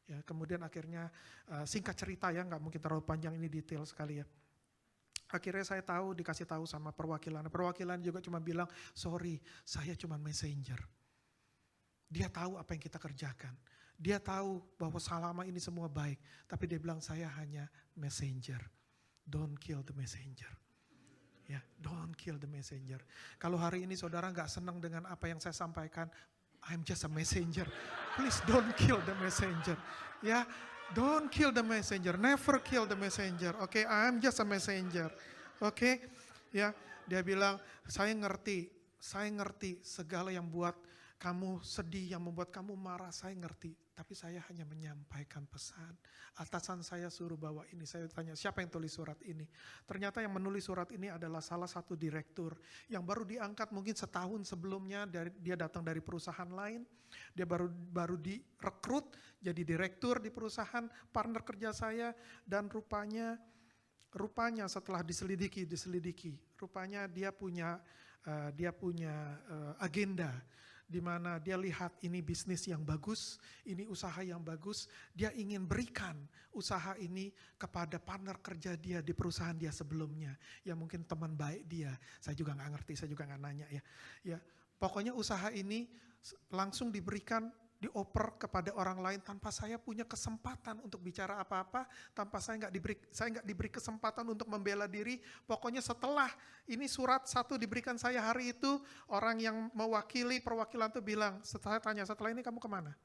Ya, kemudian akhirnya singkat cerita ya, nggak mungkin terlalu panjang, ini detail sekali ya. Akhirnya saya dikasih tahu sama perwakilan juga cuma bilang, sorry, saya cuma messenger. Dia tahu apa yang kita kerjakan. Dia tahu bahwa selama ini semua baik, tapi dia bilang saya hanya messenger. Don't kill the messenger. Ya, don't kill the messenger. Kalau hari ini saudara nggak senang dengan apa yang saya sampaikan, I'm just a messenger. Please don't kill the messenger. Ya, don't kill the messenger. Never kill the messenger. Oke, I'm just a messenger. Oke, ya, dia bilang saya ngerti segala yang buat kamu sedih, yang membuat kamu marah, saya ngerti. Tapi saya hanya menyampaikan pesan. Atasan saya suruh bawa ini. Saya tanya, siapa yang tulis surat ini? Ternyata yang menulis surat ini adalah salah satu direktur yang baru diangkat mungkin setahun sebelumnya. Dia datang dari perusahaan lain. Dia baru direkrut jadi direktur di perusahaan partner kerja saya. Dan rupanya setelah diselidiki, rupanya dia punya agenda, di mana dia lihat ini bisnis yang bagus, ini usaha yang bagus, dia ingin berikan usaha ini kepada partner kerja dia di perusahaan dia sebelumnya, yang mungkin teman baik dia. Saya juga nggak ngerti, saya juga nggak nanya ya. Ya, pokoknya usaha ini langsung diberikan, dioper kepada orang lain tanpa saya punya kesempatan untuk bicara apa-apa, tanpa saya nggak diberi kesempatan untuk membela diri. Pokoknya setelah ini surat satu diberikan saya hari itu, orang yang mewakili perwakilan itu bilang, setelah tanya, setelah ini kamu kemana?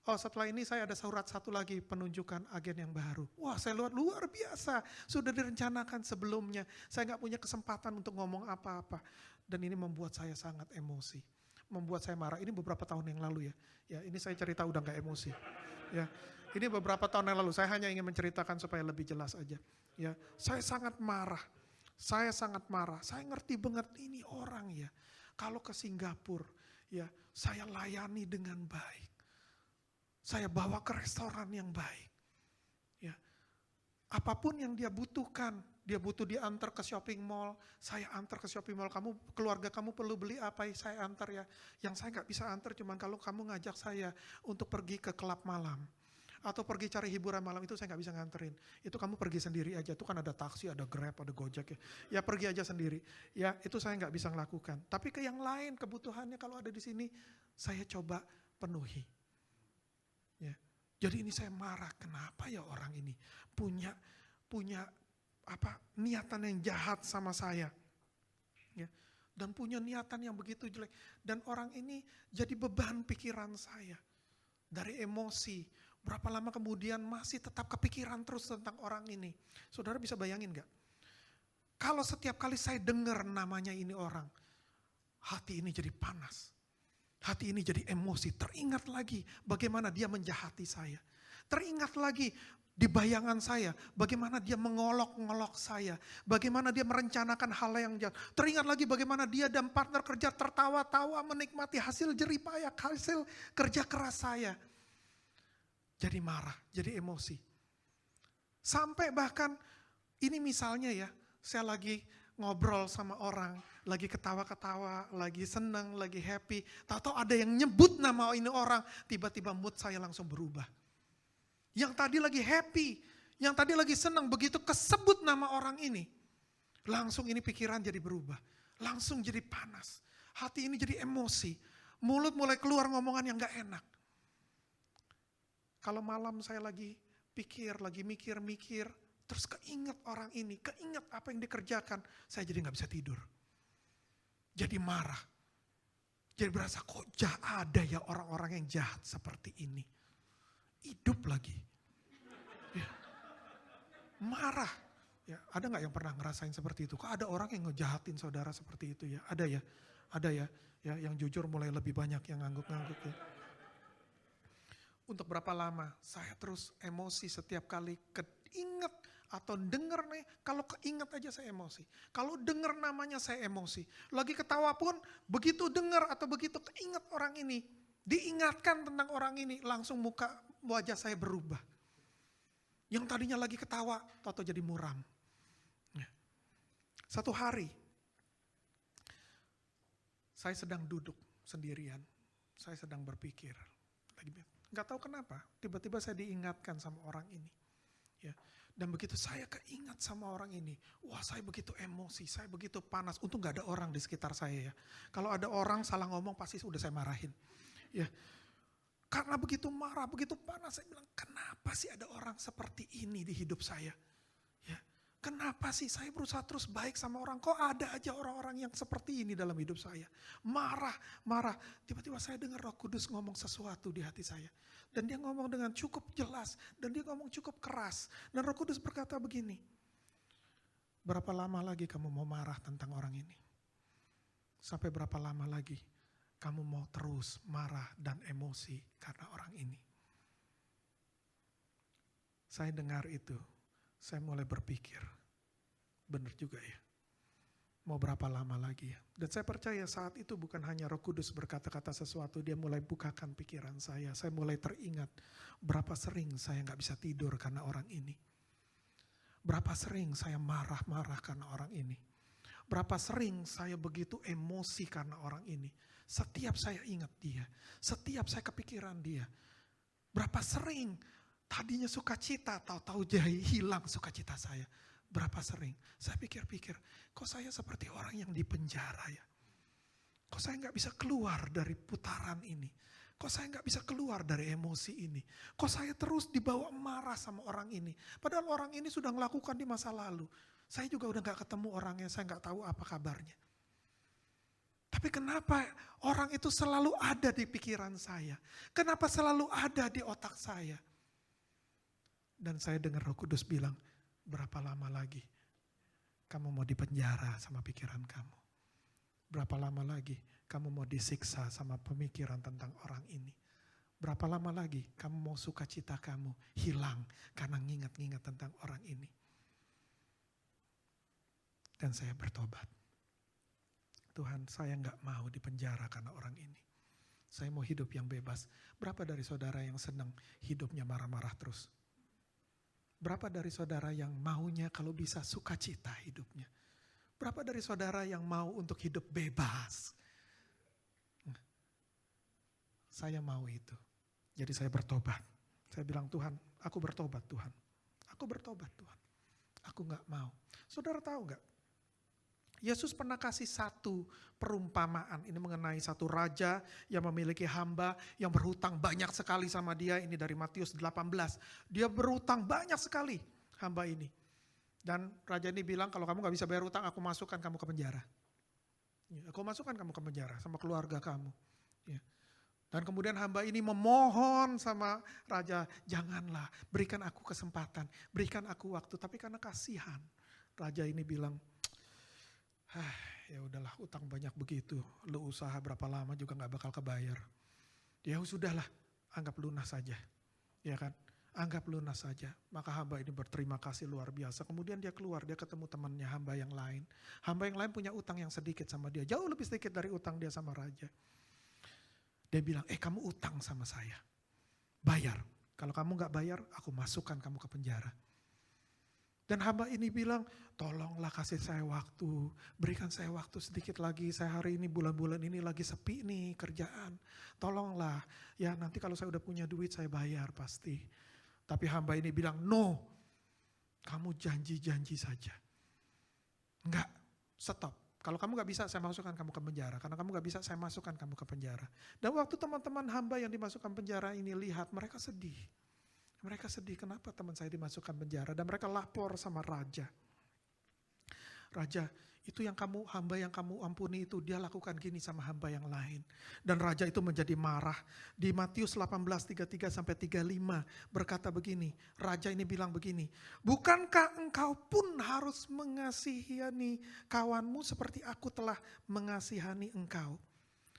Oh, setelah ini saya ada surat satu lagi, penunjukan agen yang baru. Wah, saya luar biasa, sudah direncanakan sebelumnya. Saya nggak punya kesempatan untuk ngomong apa-apa. Dan ini membuat saya sangat emosi. Membuat saya marah. Ini beberapa tahun yang lalu ya. Ya, ini saya cerita udah gak emosi. Ya, ini beberapa tahun yang lalu. Saya hanya ingin menceritakan supaya lebih jelas aja. Ya, saya sangat marah. Saya ngerti banget ini orang ya. Kalau ke Singapura, ya, saya layani dengan baik. Saya bawa ke restoran yang baik. Ya, apapun yang dia butuhkan. Dia butuh diantar ke shopping mall, saya antar ke shopping mall. Keluarga kamu perlu beli apa, saya antar ya. Yang saya nggak bisa antar cuman kalau kamu ngajak saya untuk pergi ke klub malam. Atau pergi cari hiburan malam, itu saya nggak bisa nganterin. Itu kamu pergi sendiri aja, itu kan ada taksi, ada Grab, ada Gojek ya. Ya pergi aja sendiri. Ya itu saya nggak bisa ngelakukan. Tapi ke yang lain kebutuhannya kalau ada di sini, saya coba penuhi. Ya. Jadi ini saya marah, kenapa ya orang ini punya niatan yang jahat sama saya, ya, dan punya niatan yang begitu jelek, dan orang ini jadi beban pikiran saya, dari emosi, berapa lama kemudian masih tetap kepikiran terus tentang orang ini. Saudara bisa bayangin gak? Kalau setiap kali saya dengar namanya ini orang, hati ini jadi panas, hati ini jadi emosi, teringat lagi bagaimana dia menjahati saya, teringat lagi di bayangan saya, bagaimana dia mengolok-ngolok saya, bagaimana dia merencanakan hal yang jahat. Teringat lagi bagaimana dia dan partner kerja tertawa-tawa menikmati hasil jerih payah, hasil kerja keras saya. Jadi marah, jadi emosi. Sampai bahkan ini misalnya ya, saya lagi ngobrol sama orang, lagi ketawa-ketawa, lagi senang, lagi happy. Tahu-tahu ada yang nyebut nama ini orang, tiba-tiba mood saya langsung berubah. Yang tadi lagi happy, yang tadi lagi senang, begitu kesebut nama orang ini, langsung ini pikiran jadi berubah, langsung jadi panas. Hati ini jadi emosi. Mulut mulai keluar ngomongan yang gak enak. Kalau malam saya lagi lagi mikir, terus keinget orang ini, keinget apa yang dikerjakan, saya jadi gak bisa tidur. Jadi marah. Jadi berasa kok ada ya orang-orang yang jahat seperti ini. Hidup lagi. Ya. Marah. Ya, ada gak yang pernah ngerasain seperti itu? Kok ada orang yang ngejahatin saudara seperti itu ya? Ada ya. Ya, yang jujur mulai lebih banyak yang ngangguk-ngangguk ya. Untuk berapa lama saya terus emosi setiap kali keinget atau denger nih, kalau keinget aja saya emosi. Kalau denger namanya saya emosi. Lagi ketawa pun begitu denger atau begitu keinget orang ini, diingatkan tentang orang ini, langsung wajah saya berubah. Yang tadinya lagi ketawa, atau jadi muram. Ya. Satu hari, saya sedang duduk sendirian, saya sedang berpikir, nggak tahu kenapa, tiba-tiba saya diingatkan sama orang ini. Ya. Dan begitu saya keingat sama orang ini, wah saya begitu emosi, saya begitu panas. Untung nggak ada orang di sekitar saya ya. Kalau ada orang salah ngomong pasti sudah saya marahin. Ya. Karena begitu marah, begitu panas, saya bilang kenapa sih ada orang seperti ini di hidup saya? Ya. Kenapa sih saya berusaha terus baik sama orang, kok ada aja orang-orang yang seperti ini dalam hidup saya. Marah. Tiba-tiba saya dengar Roh Kudus ngomong sesuatu di hati saya. Dan dia ngomong dengan cukup jelas, dan dia ngomong cukup keras. Dan Roh Kudus berkata begini, berapa lama lagi kamu mau marah tentang orang ini? Sampai berapa lama lagi kamu mau terus marah dan emosi karena orang ini? Saya dengar itu, saya mulai berpikir, benar juga ya. Mau berapa lama lagi ya? Dan saya percaya saat itu bukan hanya Roh Kudus berkata-kata sesuatu, dia mulai bukakan pikiran saya. Saya mulai teringat berapa sering saya gak bisa tidur karena orang ini. Berapa sering saya marah-marah karena orang ini. Berapa sering saya begitu emosi karena orang ini. Setiap saya ingat dia, setiap saya kepikiran dia. Berapa sering tadinya sukacita, tahu-tahu jadi hilang sukacita saya. Berapa sering saya pikir-pikir, kok saya seperti orang yang dipenjara ya? Kok saya gak bisa keluar dari putaran ini? Kok saya gak bisa keluar dari emosi ini? Kok saya terus dibawa marah sama orang ini? Padahal orang ini sudah melakukan di masa lalu. Saya juga udah gak ketemu orangnya, saya gak tahu apa kabarnya. Tapi kenapa orang itu selalu ada di pikiran saya? Kenapa selalu ada di otak saya? Dan saya dengar Roh Kudus bilang, berapa lama lagi kamu mau dipenjara sama pikiran kamu? Berapa lama lagi kamu mau disiksa sama pemikiran tentang orang ini? Berapa lama lagi kamu mau sukacita kamu hilang karena ngingat-ngingat tentang orang ini? Dan saya bertobat. Tuhan, saya gak mau dipenjara karena orang ini. Saya mau hidup yang bebas. Berapa dari saudara yang senang hidupnya marah-marah terus? Berapa dari saudara yang maunya kalau bisa sukacita hidupnya? Berapa dari saudara yang mau untuk hidup bebas? Saya mau itu. Jadi saya bertobat. Saya bilang, Tuhan, aku bertobat Tuhan. Aku bertobat Tuhan. Aku gak mau. Saudara tahu gak? Yesus pernah kasih satu perumpamaan. Ini mengenai satu raja yang memiliki hamba yang berhutang banyak sekali sama dia. Ini dari Matius 18. Dia berhutang banyak sekali hamba ini. Dan raja ini bilang, kalau kamu gak bisa bayar hutang, aku masukkan kamu ke penjara. Aku masukkan kamu ke penjara sama keluarga kamu. Dan kemudian hamba ini memohon sama raja, janganlah, berikan aku kesempatan, berikan aku waktu. Tapi karena kasihan, raja ini bilang, ya udahlah, utang banyak begitu, lu usaha berapa lama juga gak bakal kebayar. Ya sudahlah, anggap lunas saja, ya kan? Anggap lunas saja. Maka hamba ini berterima kasih luar biasa. Kemudian dia keluar, dia ketemu temannya hamba yang lain. Hamba yang lain punya utang yang sedikit sama dia, jauh lebih sedikit dari utang dia sama raja. Dia bilang, kamu utang sama saya, bayar. Kalau kamu gak bayar, aku masukkan kamu ke penjara. Dan hamba ini bilang, tolonglah kasih saya waktu, berikan saya waktu sedikit lagi, saya hari ini bulan-bulan ini lagi sepi nih kerjaan. Tolonglah, ya nanti kalau saya udah punya duit saya bayar pasti. Tapi hamba ini bilang, no, kamu janji-janji saja. Enggak, stop, Kalau kamu gak bisa, saya masukkan kamu ke penjara. Karena kamu gak bisa, saya masukkan kamu ke penjara. Dan waktu teman-teman hamba yang dimasukkan penjara ini lihat, mereka sedih. Mereka sedih, kenapa teman saya dimasukkan penjara? Dan mereka lapor sama raja. Raja, itu yang kamu, hamba yang kamu ampuni itu, dia lakukan gini sama hamba yang lain. Dan raja itu menjadi marah. Di Matius 18:33-35 berkata begini, raja ini bilang begini, bukankah engkau pun harus mengasihani kawanmu seperti aku telah mengasihani engkau?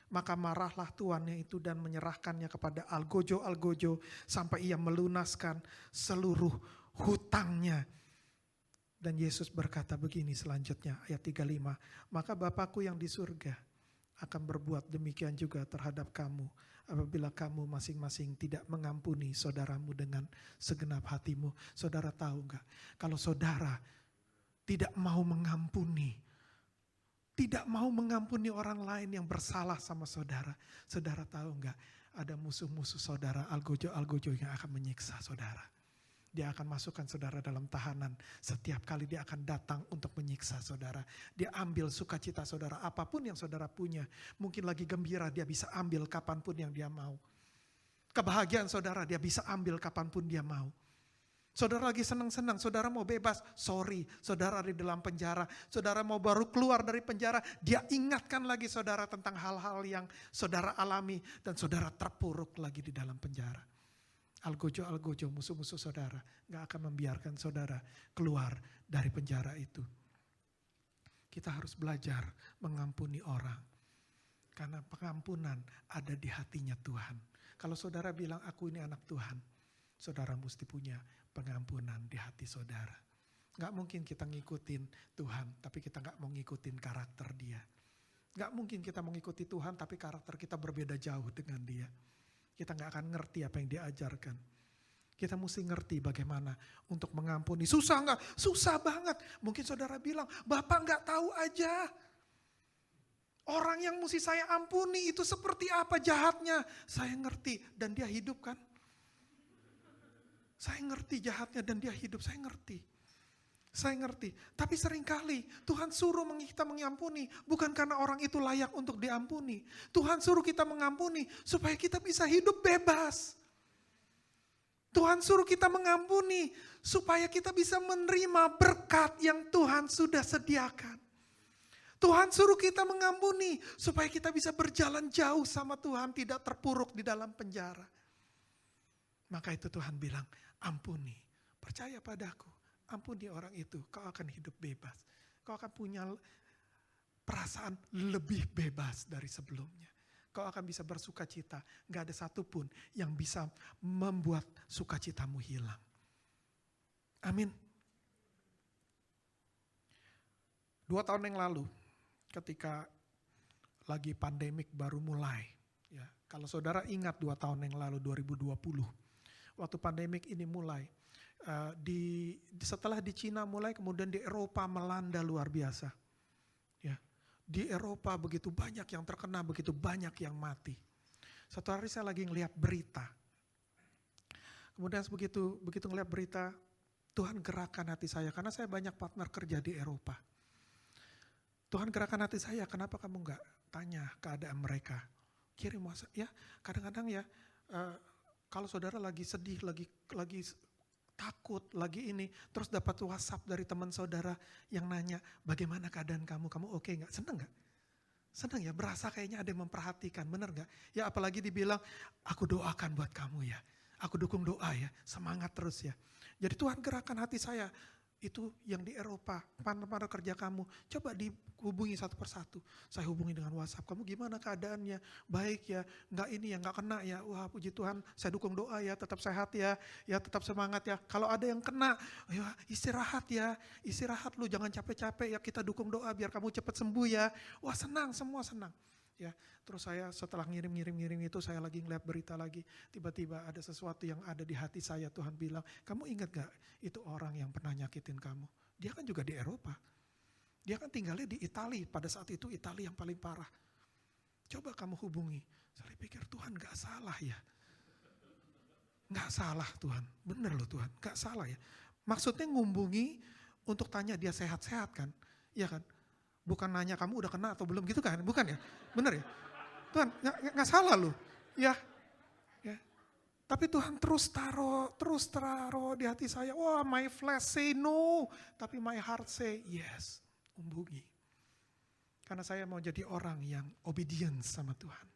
Maka marahlah tuannya itu dan menyerahkannya kepada algojo-algojo sampai ia melunaskan seluruh hutangnya. Dan Yesus berkata begini selanjutnya, ayat 35, maka Bapakku yang di surga akan berbuat demikian juga terhadap kamu apabila kamu masing-masing tidak mengampuni saudaramu dengan segenap hatimu. Saudara tahu enggak, kalau saudara tidak mau mengampuni, tidak mau mengampuni orang lain yang bersalah sama saudara, saudara tahu enggak, ada musuh-musuh saudara, algojo-algojo yang akan menyiksa saudara. Dia akan masukkan saudara dalam tahanan. Setiap kali dia akan datang untuk menyiksa saudara. Dia ambil sukacita saudara, apapun yang saudara punya. Mungkin lagi gembira, dia bisa ambil kapanpun yang dia mau. Kebahagiaan saudara, dia bisa ambil kapanpun dia mau. Saudara lagi senang-senang, saudara mau bebas, sorry, saudara di dalam penjara. Saudara mau baru keluar dari penjara, dia ingatkan lagi saudara tentang hal-hal yang saudara alami. Dan saudara terpuruk lagi di dalam penjara. Algojo-algojo, musuh-musuh saudara, gak akan membiarkan saudara keluar dari penjara itu. Kita harus belajar mengampuni orang. Karena pengampunan ada di hatinya Tuhan. Kalau saudara bilang aku ini anak Tuhan, saudara mesti punya pengampunan di hati saudara. Gak mungkin kita ngikutin Tuhan, tapi kita gak mau ngikutin karakter dia. Gak mungkin kita mengikuti Tuhan, tapi karakter kita berbeda jauh dengan dia. Kita gak akan ngerti apa yang dia ajarkan. Kita mesti ngerti bagaimana untuk mengampuni. Susah gak? Susah banget. Mungkin saudara bilang, Bapak gak tahu aja. Orang yang mesti saya ampuni itu seperti apa jahatnya. Saya ngerti dan dia hidup kan. Saya ngerti jahatnya dan dia hidup, saya ngerti. Saya ngerti, tapi seringkali Tuhan suruh kita mengampuni bukan karena orang itu layak untuk diampuni. Tuhan suruh kita mengampuni supaya kita bisa hidup bebas. Tuhan suruh kita mengampuni supaya kita bisa menerima berkat yang Tuhan sudah sediakan. Tuhan suruh kita mengampuni supaya kita bisa berjalan jauh sama Tuhan, tidak terpuruk di dalam penjara. Maka itu Tuhan bilang, ampuni, percaya padaku. Ampuni orang itu, kau akan hidup bebas. Kau akan punya perasaan lebih bebas dari sebelumnya. Kau akan bisa bersuka cita. Gak ada satupun yang bisa membuat sukacitamu hilang. Amin. 2 tahun yang lalu, ketika lagi pandemik baru mulai. Ya, kalau saudara ingat 2 tahun yang lalu, 2020. Waktu pandemik ini mulai. Setelah di Cina mulai, kemudian di Eropa melanda luar biasa. Ya, di Eropa begitu banyak yang terkena, begitu banyak yang mati. Satu hari saya lagi ngelihat berita. Kemudian begitu ngelihat berita, Tuhan gerakkan hati saya, karena saya banyak partner kerja di Eropa. Tuhan gerakkan hati saya, kenapa kamu gak tanya keadaan mereka? Kirim WhatsApp, ya kadang-kadang ya, kalau saudara lagi sedih, lagi takut, lagi ini, terus dapat WhatsApp dari teman saudara yang nanya, bagaimana keadaan kamu oke gak? Senang gak? Senang ya, berasa kayaknya ada yang memperhatikan, benar gak? Ya apalagi dibilang, aku doakan buat kamu ya, aku dukung doa ya, semangat terus ya. Jadi Tuhan gerakkan hati saya, itu yang di Eropa, partner kerja kamu, coba dihubungi satu persatu. Saya hubungi dengan WhatsApp, kamu gimana keadaannya? Baik ya, enggak ini ya, enggak kena ya. Wah puji Tuhan, saya dukung doa ya, tetap sehat ya tetap semangat ya. Kalau ada yang kena, ya istirahat ya, istirahat lu, jangan capek-capek ya, kita dukung doa biar kamu cepat sembuh ya. Wah senang, semua senang. Ya, terus saya setelah ngirim itu, saya lagi ngeliat berita lagi, tiba-tiba ada sesuatu yang ada di hati saya. Tuhan bilang, kamu ingat gak itu orang yang pernah nyakitin kamu? Dia kan juga di Eropa, dia kan tinggalnya di Italia, pada saat itu Italia yang paling parah. Coba kamu hubungi. Saya pikir Tuhan gak salah ya, gak salah Tuhan, bener loh Tuhan, gak salah ya. Maksudnya ngumbungi untuk tanya dia sehat-sehat kan, ya kan? Bukan nanya kamu udah kena atau belum gitu kan, bukan ya? Bener ya? Tuhan, nggak salah loh. Ya, ya. Tapi Tuhan terus taruh di hati saya. Wah, my flesh say no, tapi my heart say yes. Hubungi. Karena saya mau jadi orang yang obedience sama Tuhan.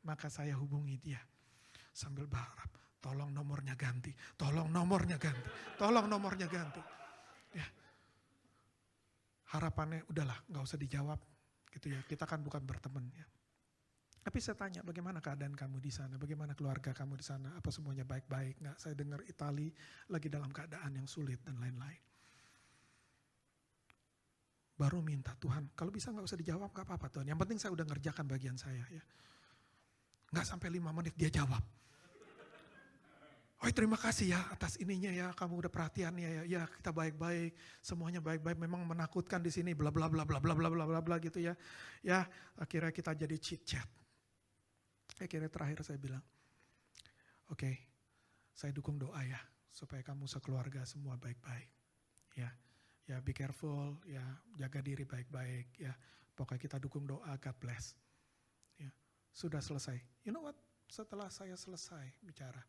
Maka saya hubungi dia. Sambil berharap, tolong nomornya ganti, tolong nomornya ganti, tolong nomornya ganti. Ya. Harapannya udahlah, gak usah dijawab. Gitu ya. Kita kan bukan berteman ya. Tapi saya tanya, bagaimana keadaan kamu di sana? Bagaimana keluarga kamu di sana? Apa semuanya baik-baik? Nggak, saya dengar Itali lagi dalam keadaan yang sulit dan lain-lain. Baru minta, Tuhan, kalau bisa nggak usah dijawab, nggak apa-apa Tuhan. Yang penting saya udah ngerjakan bagian saya ya. Nggak sampai 5 menit dia jawab. Oh terima kasih ya atas ininya ya, kamu udah perhatiannya ya, ya kita baik-baik, semuanya baik-baik, memang menakutkan di sini, bla bla bla bla bla bla bla bla bla gitu ya. Ya akhirnya kita jadi chit chat. Akhirnya terakhir saya bilang, oke, saya dukung doa ya, supaya kamu sekeluarga semua baik-baik. Ya be careful, ya jaga diri baik-baik, ya pokoknya kita dukung doa, God bless. Ya, sudah selesai. You know what? Setelah saya selesai bicara,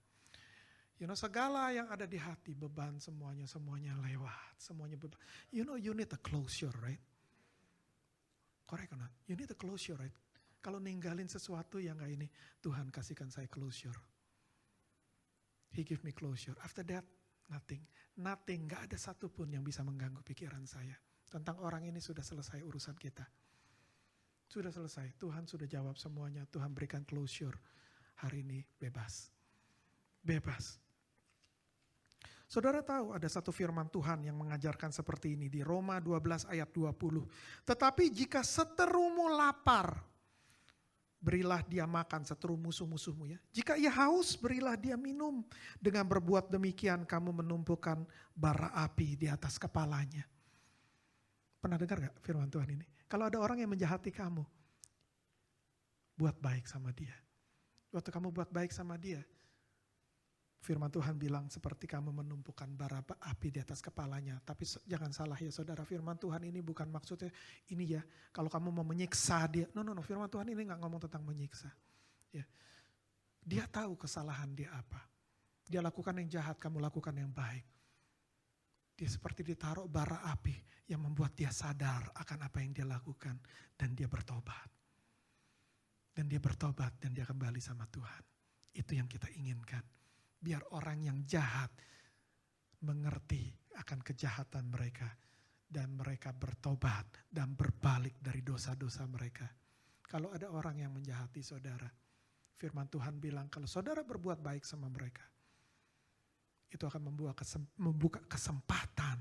you know segala yang ada di hati, beban semuanya lewat, semuanya beban. You know you need a closure, right? Correct or not? You need a closure, right? Kalau ninggalin sesuatu yang kayak ini, Tuhan kasihkan saya closure. He give me closure. After that, nothing, gak ada satupun yang bisa mengganggu pikiran saya. Tentang orang ini sudah selesai urusan kita. Sudah selesai, Tuhan sudah jawab semuanya, Tuhan berikan closure. Hari ini bebas. Bebas. Saudara tahu ada satu firman Tuhan yang mengajarkan seperti ini di Roma 12 ayat 20. Tetapi jika seterumu lapar, berilah dia makan seteru musuh-musuhmu ya. Jika ia haus, berilah dia minum. Dengan berbuat demikian kamu menumpukan bara api di atas kepalanya. Pernah dengar gak firman Tuhan ini? Kalau ada orang yang menjahati kamu, buat baik sama dia. Waktu kamu buat baik sama dia, firman Tuhan bilang seperti kamu menumpukan bara api di atas kepalanya. Tapi jangan salah ya saudara, firman Tuhan ini bukan maksudnya ini ya, kalau kamu mau menyiksa dia. No, firman Tuhan ini gak ngomong tentang menyiksa. Ya. Dia tahu kesalahan dia apa. Dia lakukan yang jahat, kamu lakukan yang baik. Dia seperti ditaruh bara api yang membuat dia sadar akan apa yang dia lakukan. Dan dia bertobat. Dan dia bertobat dan dia kembali sama Tuhan. Itu yang kita inginkan. Biar orang yang jahat mengerti akan kejahatan mereka. Dan mereka bertobat dan berbalik dari dosa-dosa mereka. Kalau ada orang yang menjahati saudara, firman Tuhan bilang kalau saudara berbuat baik sama mereka, itu akan membuka kesempatan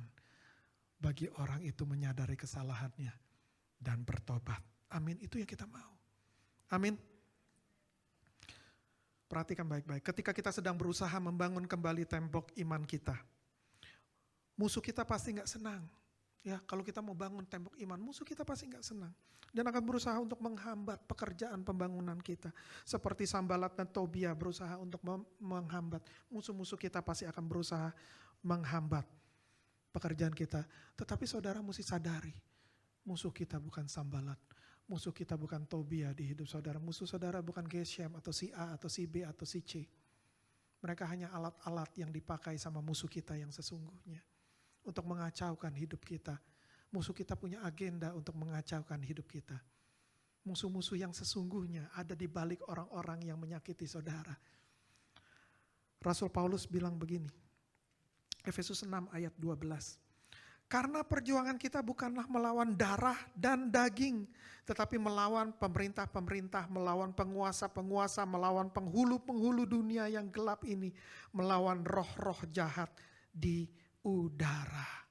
bagi orang itu menyadari kesalahannya dan bertobat. Amin, itu yang kita mau. Amin. Perhatikan baik-baik. Ketika kita sedang berusaha membangun kembali tembok iman kita, musuh kita pasti gak senang. Ya, kalau kita mau bangun tembok iman, musuh kita pasti gak senang. Dan akan berusaha untuk menghambat pekerjaan pembangunan kita. Seperti Sambalat dan Tobia berusaha untuk menghambat. Musuh-musuh kita pasti akan berusaha menghambat pekerjaan kita. Tetapi saudara mesti sadari, musuh kita bukan Sambalat. Musuh kita bukan Tobia di hidup saudara. Musuh saudara bukan Geshem atau si A atau si B atau si C. Mereka hanya alat-alat yang dipakai sama musuh kita yang sesungguhnya. Untuk mengacaukan hidup kita. Musuh kita punya agenda untuk mengacaukan hidup kita. Musuh-musuh yang sesungguhnya ada di balik orang-orang yang menyakiti saudara. Rasul Paulus bilang begini. Efesus 6 ayat 12. Karena perjuangan kita bukanlah melawan darah dan daging, tetapi melawan pemerintah-pemerintah, melawan penguasa-penguasa, melawan penghulu-penghulu dunia yang gelap ini, melawan roh-roh jahat di udara.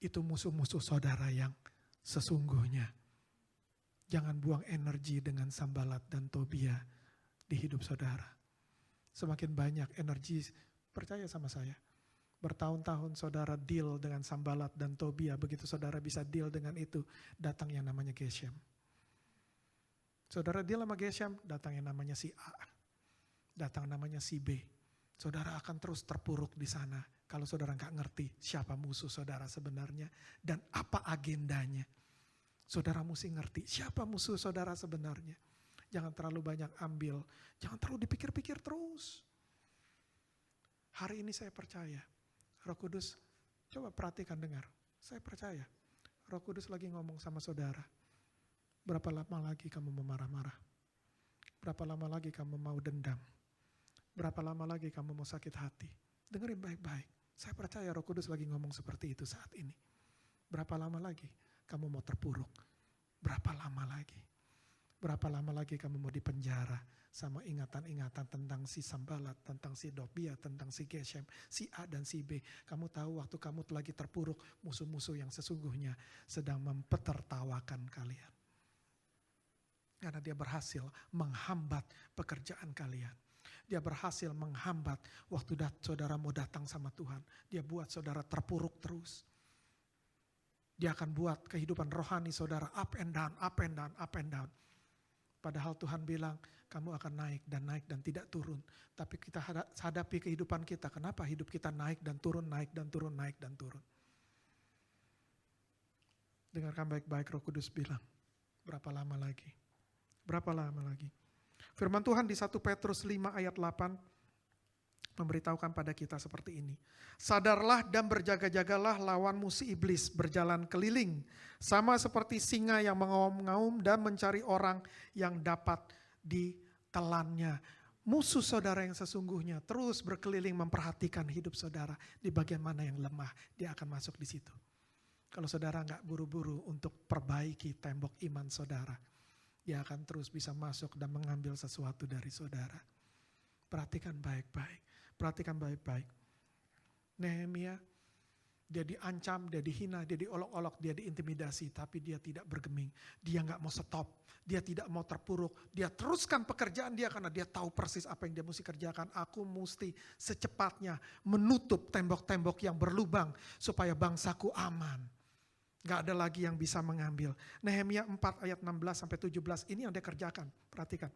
Itu musuh-musuh saudara yang sesungguhnya. Jangan buang energi dengan Sambalat dan Tobia di hidup saudara. Semakin banyak energi, percaya sama saya. Bertahun-tahun saudara deal dengan Sambalat dan Tobia, begitu saudara bisa deal dengan itu, datang yang namanya Geshem. Saudara deal sama Geshem, datang yang namanya si A, datang namanya si B. Saudara akan terus terpuruk di sana kalau saudara nggak ngerti siapa musuh saudara sebenarnya dan apa agendanya. Saudara mesti ngerti siapa musuh saudara sebenarnya. Jangan terlalu banyak ambil, jangan terlalu dipikir-pikir terus. Hari ini saya percaya, Roh Kudus, coba perhatikan dengar. Saya percaya, Roh Kudus lagi ngomong sama saudara. Berapa lama lagi kamu mau marah-marah? Berapa lama lagi kamu mau dendam? Berapa lama lagi kamu mau sakit hati? Dengerin baik-baik. Saya percaya Roh Kudus lagi ngomong seperti itu saat ini. Berapa lama lagi kamu mau terpuruk? Berapa lama lagi? Berapa lama lagi kamu mau dipenjara sama ingatan-ingatan tentang si Sambalat, tentang si Dobia, tentang si Geshem, si A dan si B. Kamu tahu waktu kamu lagi terpuruk, musuh-musuh yang sesungguhnya sedang mempetertawakan kalian. Karena dia berhasil menghambat pekerjaan kalian. Dia berhasil menghambat waktu saudara mau datang sama Tuhan. Dia buat saudara terpuruk terus. Dia akan buat kehidupan rohani saudara up and down, up and down, up and down. Padahal Tuhan bilang, kamu akan naik dan tidak turun. Tapi kita hadapi kehidupan kita. Kenapa hidup kita naik dan turun, naik dan turun, naik dan turun. Dengarkan baik-baik, Roh Kudus bilang, berapa lama lagi? Berapa lama lagi? Firman Tuhan di 1 Petrus 5 ayat 8 memberitahukan pada kita seperti ini. Sadarlah dan berjaga-jagalah lawanmu si iblis berjalan keliling. Sama seperti singa yang mengaum-ngaum dan mencari orang yang dapat ditelannya. Musuh saudara yang sesungguhnya terus berkeliling memperhatikan hidup saudara. Di bagian mana yang lemah, dia akan masuk di situ. Kalau saudara nggak buru-buru untuk perbaiki tembok iman saudara, dia akan terus bisa masuk dan mengambil sesuatu dari saudara. Perhatikan baik-baik. Perhatikan baik-baik. Nehemia, dia diancam, dia dihina, dia diolok-olok, dia diintimidasi. Tapi dia tidak bergeming. Dia gak mau stop. Dia tidak mau terpuruk. Dia teruskan pekerjaan dia karena dia tahu persis apa yang dia mesti kerjakan. Aku mesti secepatnya menutup tembok-tembok yang berlubang supaya bangsaku aman. Gak ada lagi yang bisa mengambil. Nehemia 4 ayat 16-17 ini yang dia kerjakan. Perhatikan.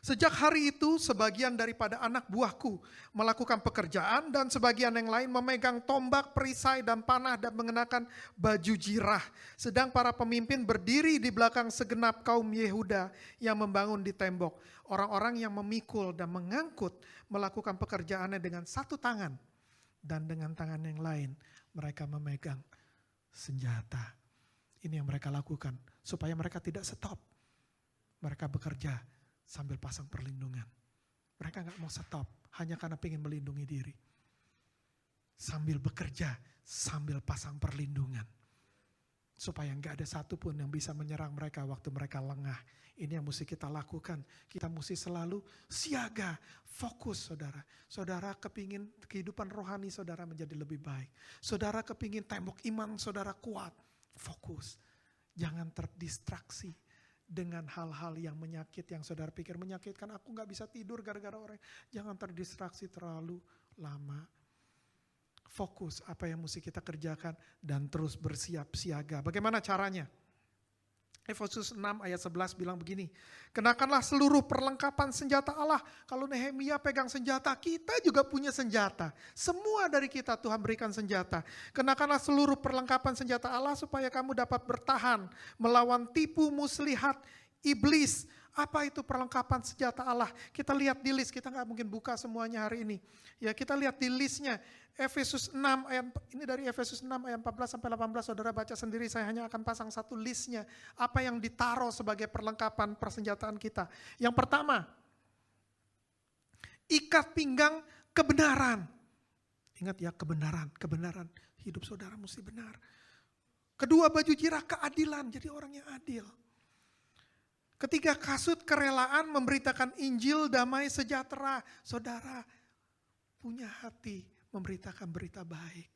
Sejak hari itu sebagian daripada anak buahku melakukan pekerjaan dan sebagian yang lain memegang tombak, perisai dan panah dan mengenakan baju jirah. Sedang para pemimpin berdiri di belakang segenap kaum Yehuda yang membangun di tembok. Orang-orang yang memikul dan mengangkut melakukan pekerjaannya dengan satu tangan. Dan dengan tangan yang lain mereka memegang senjata. Ini yang mereka lakukan supaya mereka tidak stop. Mereka bekerja sambil pasang perlindungan. Mereka gak mau stop hanya karena pengen melindungi diri. Sambil bekerja, sambil pasang perlindungan. Supaya gak ada satupun yang bisa menyerang mereka waktu mereka lengah. Ini yang mesti kita lakukan. Kita mesti selalu siaga, fokus saudara. Saudara kepingin kehidupan rohani saudara menjadi lebih baik. Saudara kepingin tembok iman saudara kuat, fokus. Jangan terdistraksi dengan hal-hal yang menyakit, yang saudara pikir menyakitkan. Aku gak bisa tidur gara-gara orang. Jangan terdistraksi terlalu lama. Fokus apa yang mesti kita kerjakan dan terus bersiap siaga. Bagaimana caranya? Efesus 6 ayat 11 bilang begini. Kenakanlah seluruh perlengkapan senjata Allah. Kalau Nehemia pegang senjata, kita juga punya senjata. Semua dari kita Tuhan berikan senjata. Kenakanlah seluruh perlengkapan senjata Allah supaya kamu dapat bertahan melawan tipu muslihat iblis. Apa itu perlengkapan senjata Allah? Kita lihat di list, kita gak mungkin buka semuanya hari ini. Ya, kita lihat di listnya. Efesus 6 ayat, ini dari Efesus 6 ayat 14-18, saudara baca sendiri, saya hanya akan pasang satu listnya. Apa yang ditaruh sebagai perlengkapan persenjataan kita. Yang pertama, ikat pinggang kebenaran. Ingat ya, kebenaran. Hidup saudara mesti benar. Kedua, baju jirah keadilan, jadi orang yang adil. Ketiga, kasut kerelaan memberitakan Injil damai sejahtera. Saudara punya hati memberitakan berita baik.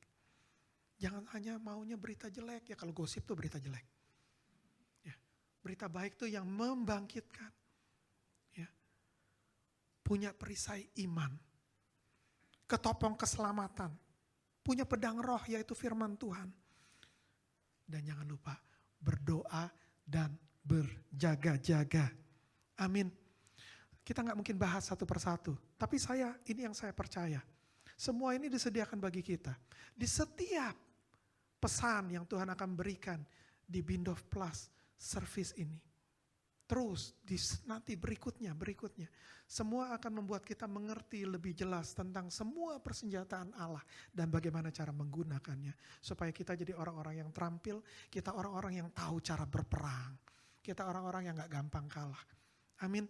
Jangan hanya maunya berita jelek. Ya kalau gosip tuh berita jelek. Ya, berita baik tuh yang membangkitkan. Ya, punya perisai iman. Ketopong keselamatan. Punya pedang roh yaitu firman Tuhan. Dan jangan lupa berdoa dan berjaga-jaga. Amin. Kita gak mungkin bahas satu persatu. Tapi ini yang saya percaya. Semua ini disediakan bagi kita. Di setiap pesan yang Tuhan akan berikan di Bindov Plus service ini. Terus nanti berikutnya. Semua akan membuat kita mengerti lebih jelas tentang semua persenjataan Allah dan bagaimana cara menggunakannya. Supaya kita jadi orang-orang yang terampil, kita orang-orang yang tahu cara berperang. Kita orang-orang yang gak gampang kalah. Amin.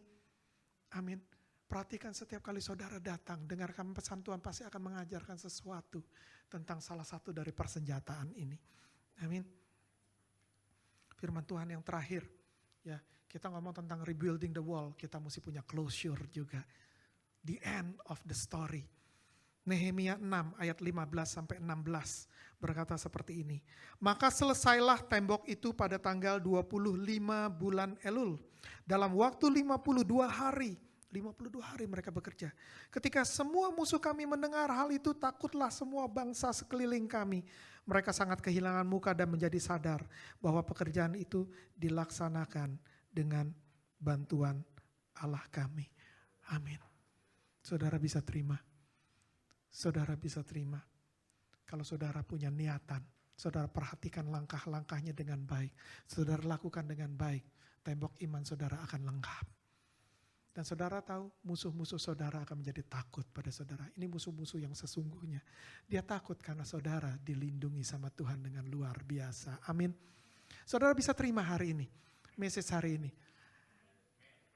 Amin. Perhatikan setiap kali saudara datang, dengarkan pesan Tuhan pasti akan mengajarkan sesuatu tentang salah satu dari persenjataan ini. Amin. Firman Tuhan yang terakhir, ya, kita ngomong tentang rebuilding the wall, kita mesti punya closure juga. The end of the story. Nehemia 6 ayat 15-16 berkata seperti ini. Maka selesailah tembok itu pada tanggal 25 bulan Elul. Dalam waktu 52 hari mereka bekerja. Ketika semua musuh kami mendengar hal itu, takutlah semua bangsa sekeliling kami. Mereka sangat kehilangan muka dan menjadi sadar bahwa pekerjaan itu dilaksanakan dengan bantuan Allah kami. Amin. Saudara bisa terima. Saudara bisa terima. Kalau saudara punya niatan, saudara perhatikan langkah-langkahnya dengan baik. Saudara lakukan dengan baik, tembok iman saudara akan lengkap. Dan saudara tahu musuh-musuh saudara akan menjadi takut pada saudara. Ini musuh-musuh yang sesungguhnya. Dia takut karena saudara dilindungi sama Tuhan dengan luar biasa. Amin. Saudara bisa terima hari ini, message hari ini.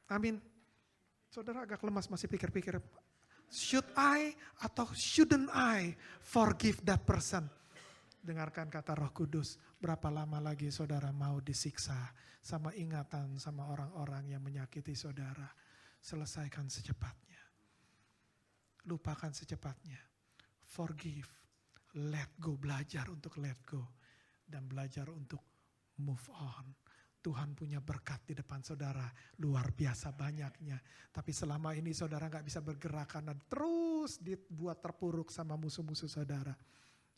Amin. Saudara agak lemas masih pikir-pikir, should I atau shouldn't I forgive that person? Dengarkan kata Roh Kudus, berapa lama lagi saudara mau disiksa sama ingatan sama orang-orang yang menyakiti saudara. Selesaikan secepatnya. Lupakan secepatnya. Forgive, let go, belajar untuk let go. Dan belajar untuk move on. Tuhan punya berkat di depan saudara, luar biasa banyaknya. Tapi selama ini saudara gak bisa bergerak karena terus dibuat terpuruk sama musuh-musuh saudara.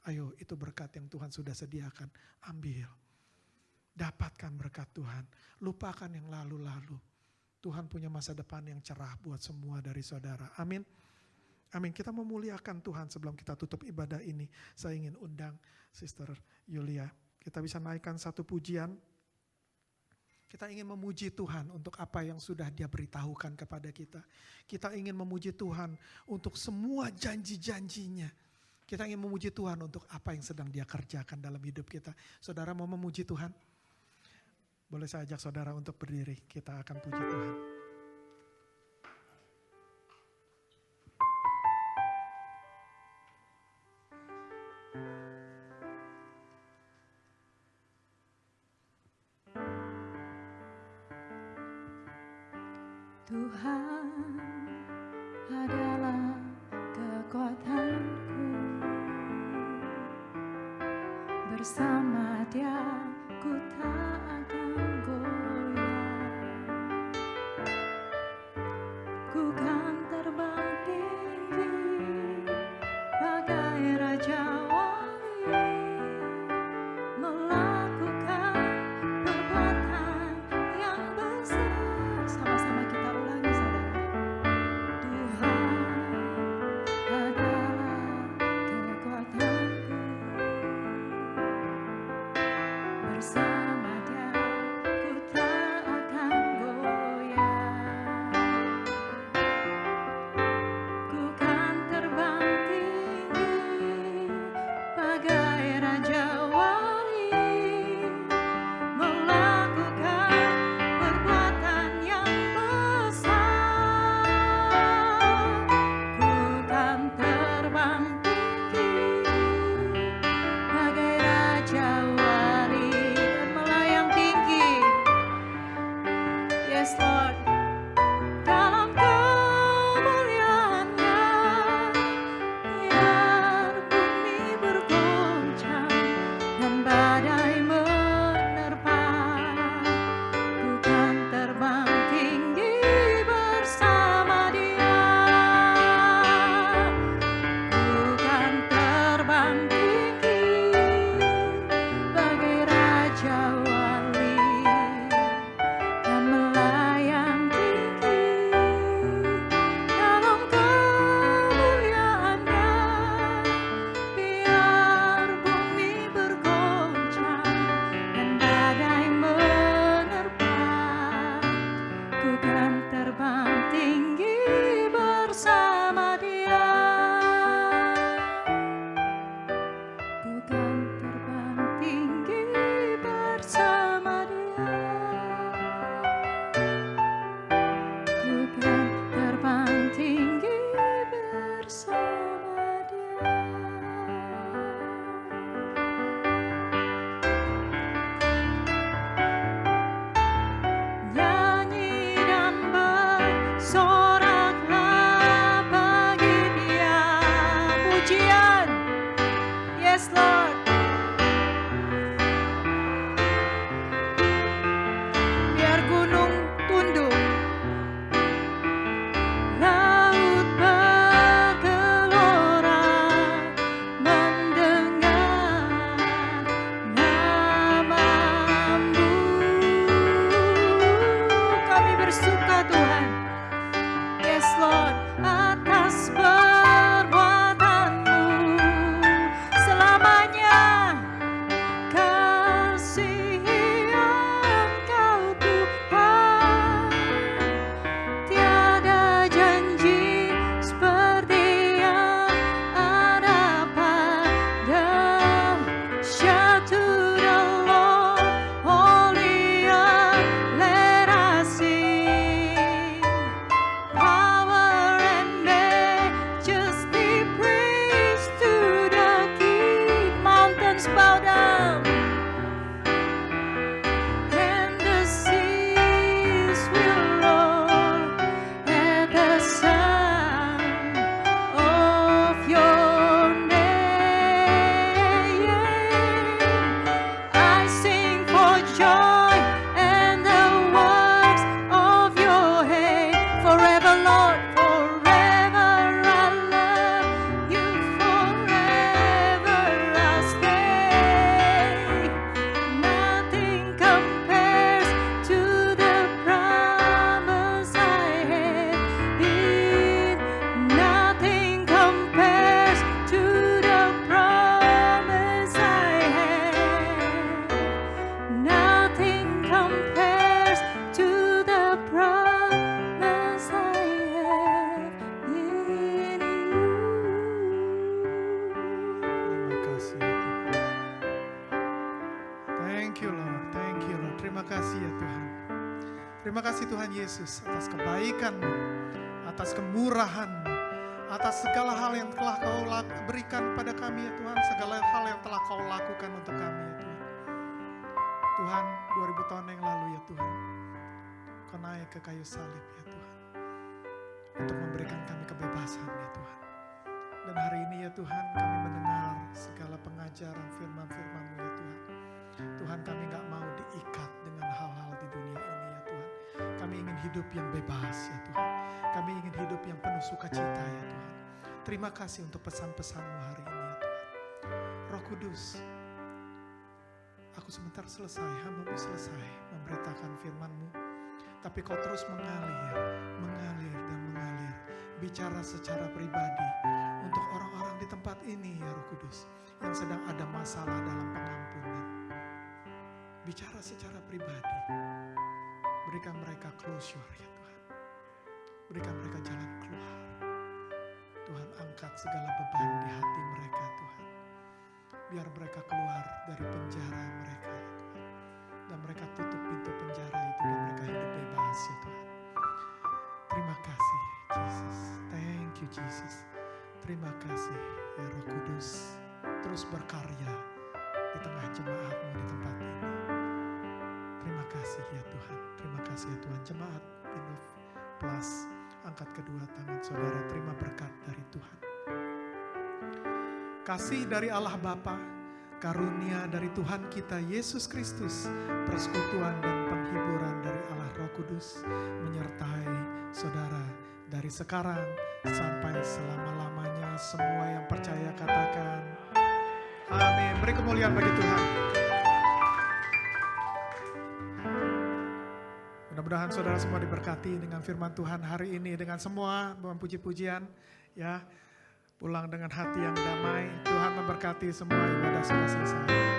Ayo, itu berkat yang Tuhan sudah sediakan, ambil. Dapatkan berkat Tuhan, lupakan yang lalu-lalu. Tuhan punya masa depan yang cerah buat semua dari saudara. Amin. Amin. Kita memuliakan Tuhan sebelum kita tutup ibadah ini. Saya ingin undang Sister Yulia. Kita bisa naikkan satu pujian. Kita ingin memuji Tuhan untuk apa yang sudah Dia beritahukan kepada kita. Kita ingin memuji Tuhan untuk semua janji-janjinya. Kita ingin memuji Tuhan untuk apa yang sedang Dia kerjakan dalam hidup kita. Saudara mau memuji Tuhan? Boleh saya ajak saudara untuk berdiri, kita akan puji Tuhan. Tuhan adalah kekuatanku, bersama Dia ku tak akan goyah. Ku kan terbang tinggi bagai raja wali, melakukan perbuatan yang besar. Sama-sama kita ulangi saudara. Tuhan adalah kekuatanku, bersama Dia ku tak akan goyah. Ku kan terbang tinggi bagai raja wali, melakukan perbuatan yang besar. Ku kan terbang tinggi bagai raja wali dan melayang tinggi. Yes Lord, dalam kemuliaan-Nya, biar bumi bergoncang dan badai menerpa. Ku kan terbang tinggi bersama Dia. Ku kan terbang tinggi bagai raja wali dan melayang Ku kan terbang tinggi bersama Dia. Ku kan terbang tinggi bersama Dia. Ku kan terbang tinggi bersama Dia. Nyanyi dan bersoraklah bagi Dia. Pujian, yes Lord. Biar gunung tunduk, laut bergelora mendengar namamu. Kami bersuka Tuhan, yes Lord, atas perbuatan-Mu selamanya. Kasihi Engkau Tuhan, tiada janji seperti yang ada pada Shout to the Lord, holy let us sing. Power and majesty, praise to the King. Mountains bow down and the seas will roar at the sound of your name. I sing for joy and the works of your hand. Forever, Lord, forever I love you. Forever I'll stay. Nothing compares to the promise I have in. Nothing compares to the promise I have. Nothing compares to the promise I have in Terima kasih ya Tuhan. Thank you Lord, thank you Lord. Terima kasih ya Tuhan. Terima kasih Tuhan Yesus atas kebaikan-Mu, atas kemurahan-Mu, atas segala hal yang telah Kau berikan pada kami ya Tuhan, segala hal yang telah Kau lakukan untuk kami ya Tuhan. Tuhan, 2000 tahun yang lalu ya Tuhan, Kau naik ke kayu salib ya Tuhan, untuk memberikan kami kebebasan ya Tuhan. Dan hari ini ya Tuhan, kami mendengar segala pengajaran firman-firman-Mu ya Tuhan. Tuhan, kami gak mau diikat dengan hal-hal di dunia ini ya Tuhan. Kami ingin hidup yang bebas ya Tuhan. Kami ingin hidup yang penuh sukacita ya Tuhan. Terima kasih untuk pesan-pesan-Mu hari ini ya Tuhan. Roh Kudus, aku sebentar selesai, hamba-Mu selesai memberitakan firman-Mu. Tapi Kau terus mengalir dan mengalir. Bicara secara pribadi untuk orang-orang di tempat ini ya Roh Kudus, yang sedang ada masalah dalam pengampunan. Bicara secara pribadi. Berikan mereka closure ya Tuhan. Berikan mereka jalan keluar. Tuhan, angkat segala beban di hati mereka Tuhan. Biar mereka keluar dari penjara mereka ya Tuhan. Dan mereka tutup pintu penjara itu dan mereka hidup bebas ya Tuhan. Terima kasih Jesus. Thank you Jesus. Terima kasih ya Roh Kudus. Terus berkarya di tengah jemaat-Mu di tempat ini. Terima kasih ya Tuhan. Terima kasih ya Tuhan. Jemaat Innov Plus, angkat kedua tangan saudara, terima berkat dari Tuhan. Kasih dari Allah Bapa, karunia dari Tuhan kita Yesus Kristus, persekutuan dan penghiburan dari Allah Roh Kudus menyertai saudara dari sekarang sampai selama-lamanya. Semua yang percaya katakan amin. Beri kemuliaan bagi Tuhan. Mudah-mudahan saudara semua diberkati dengan firman Tuhan hari ini, dengan semua puji-pujian ya. Pulang dengan hati yang damai. Tuhan memberkati semua ibadah sudah selesai.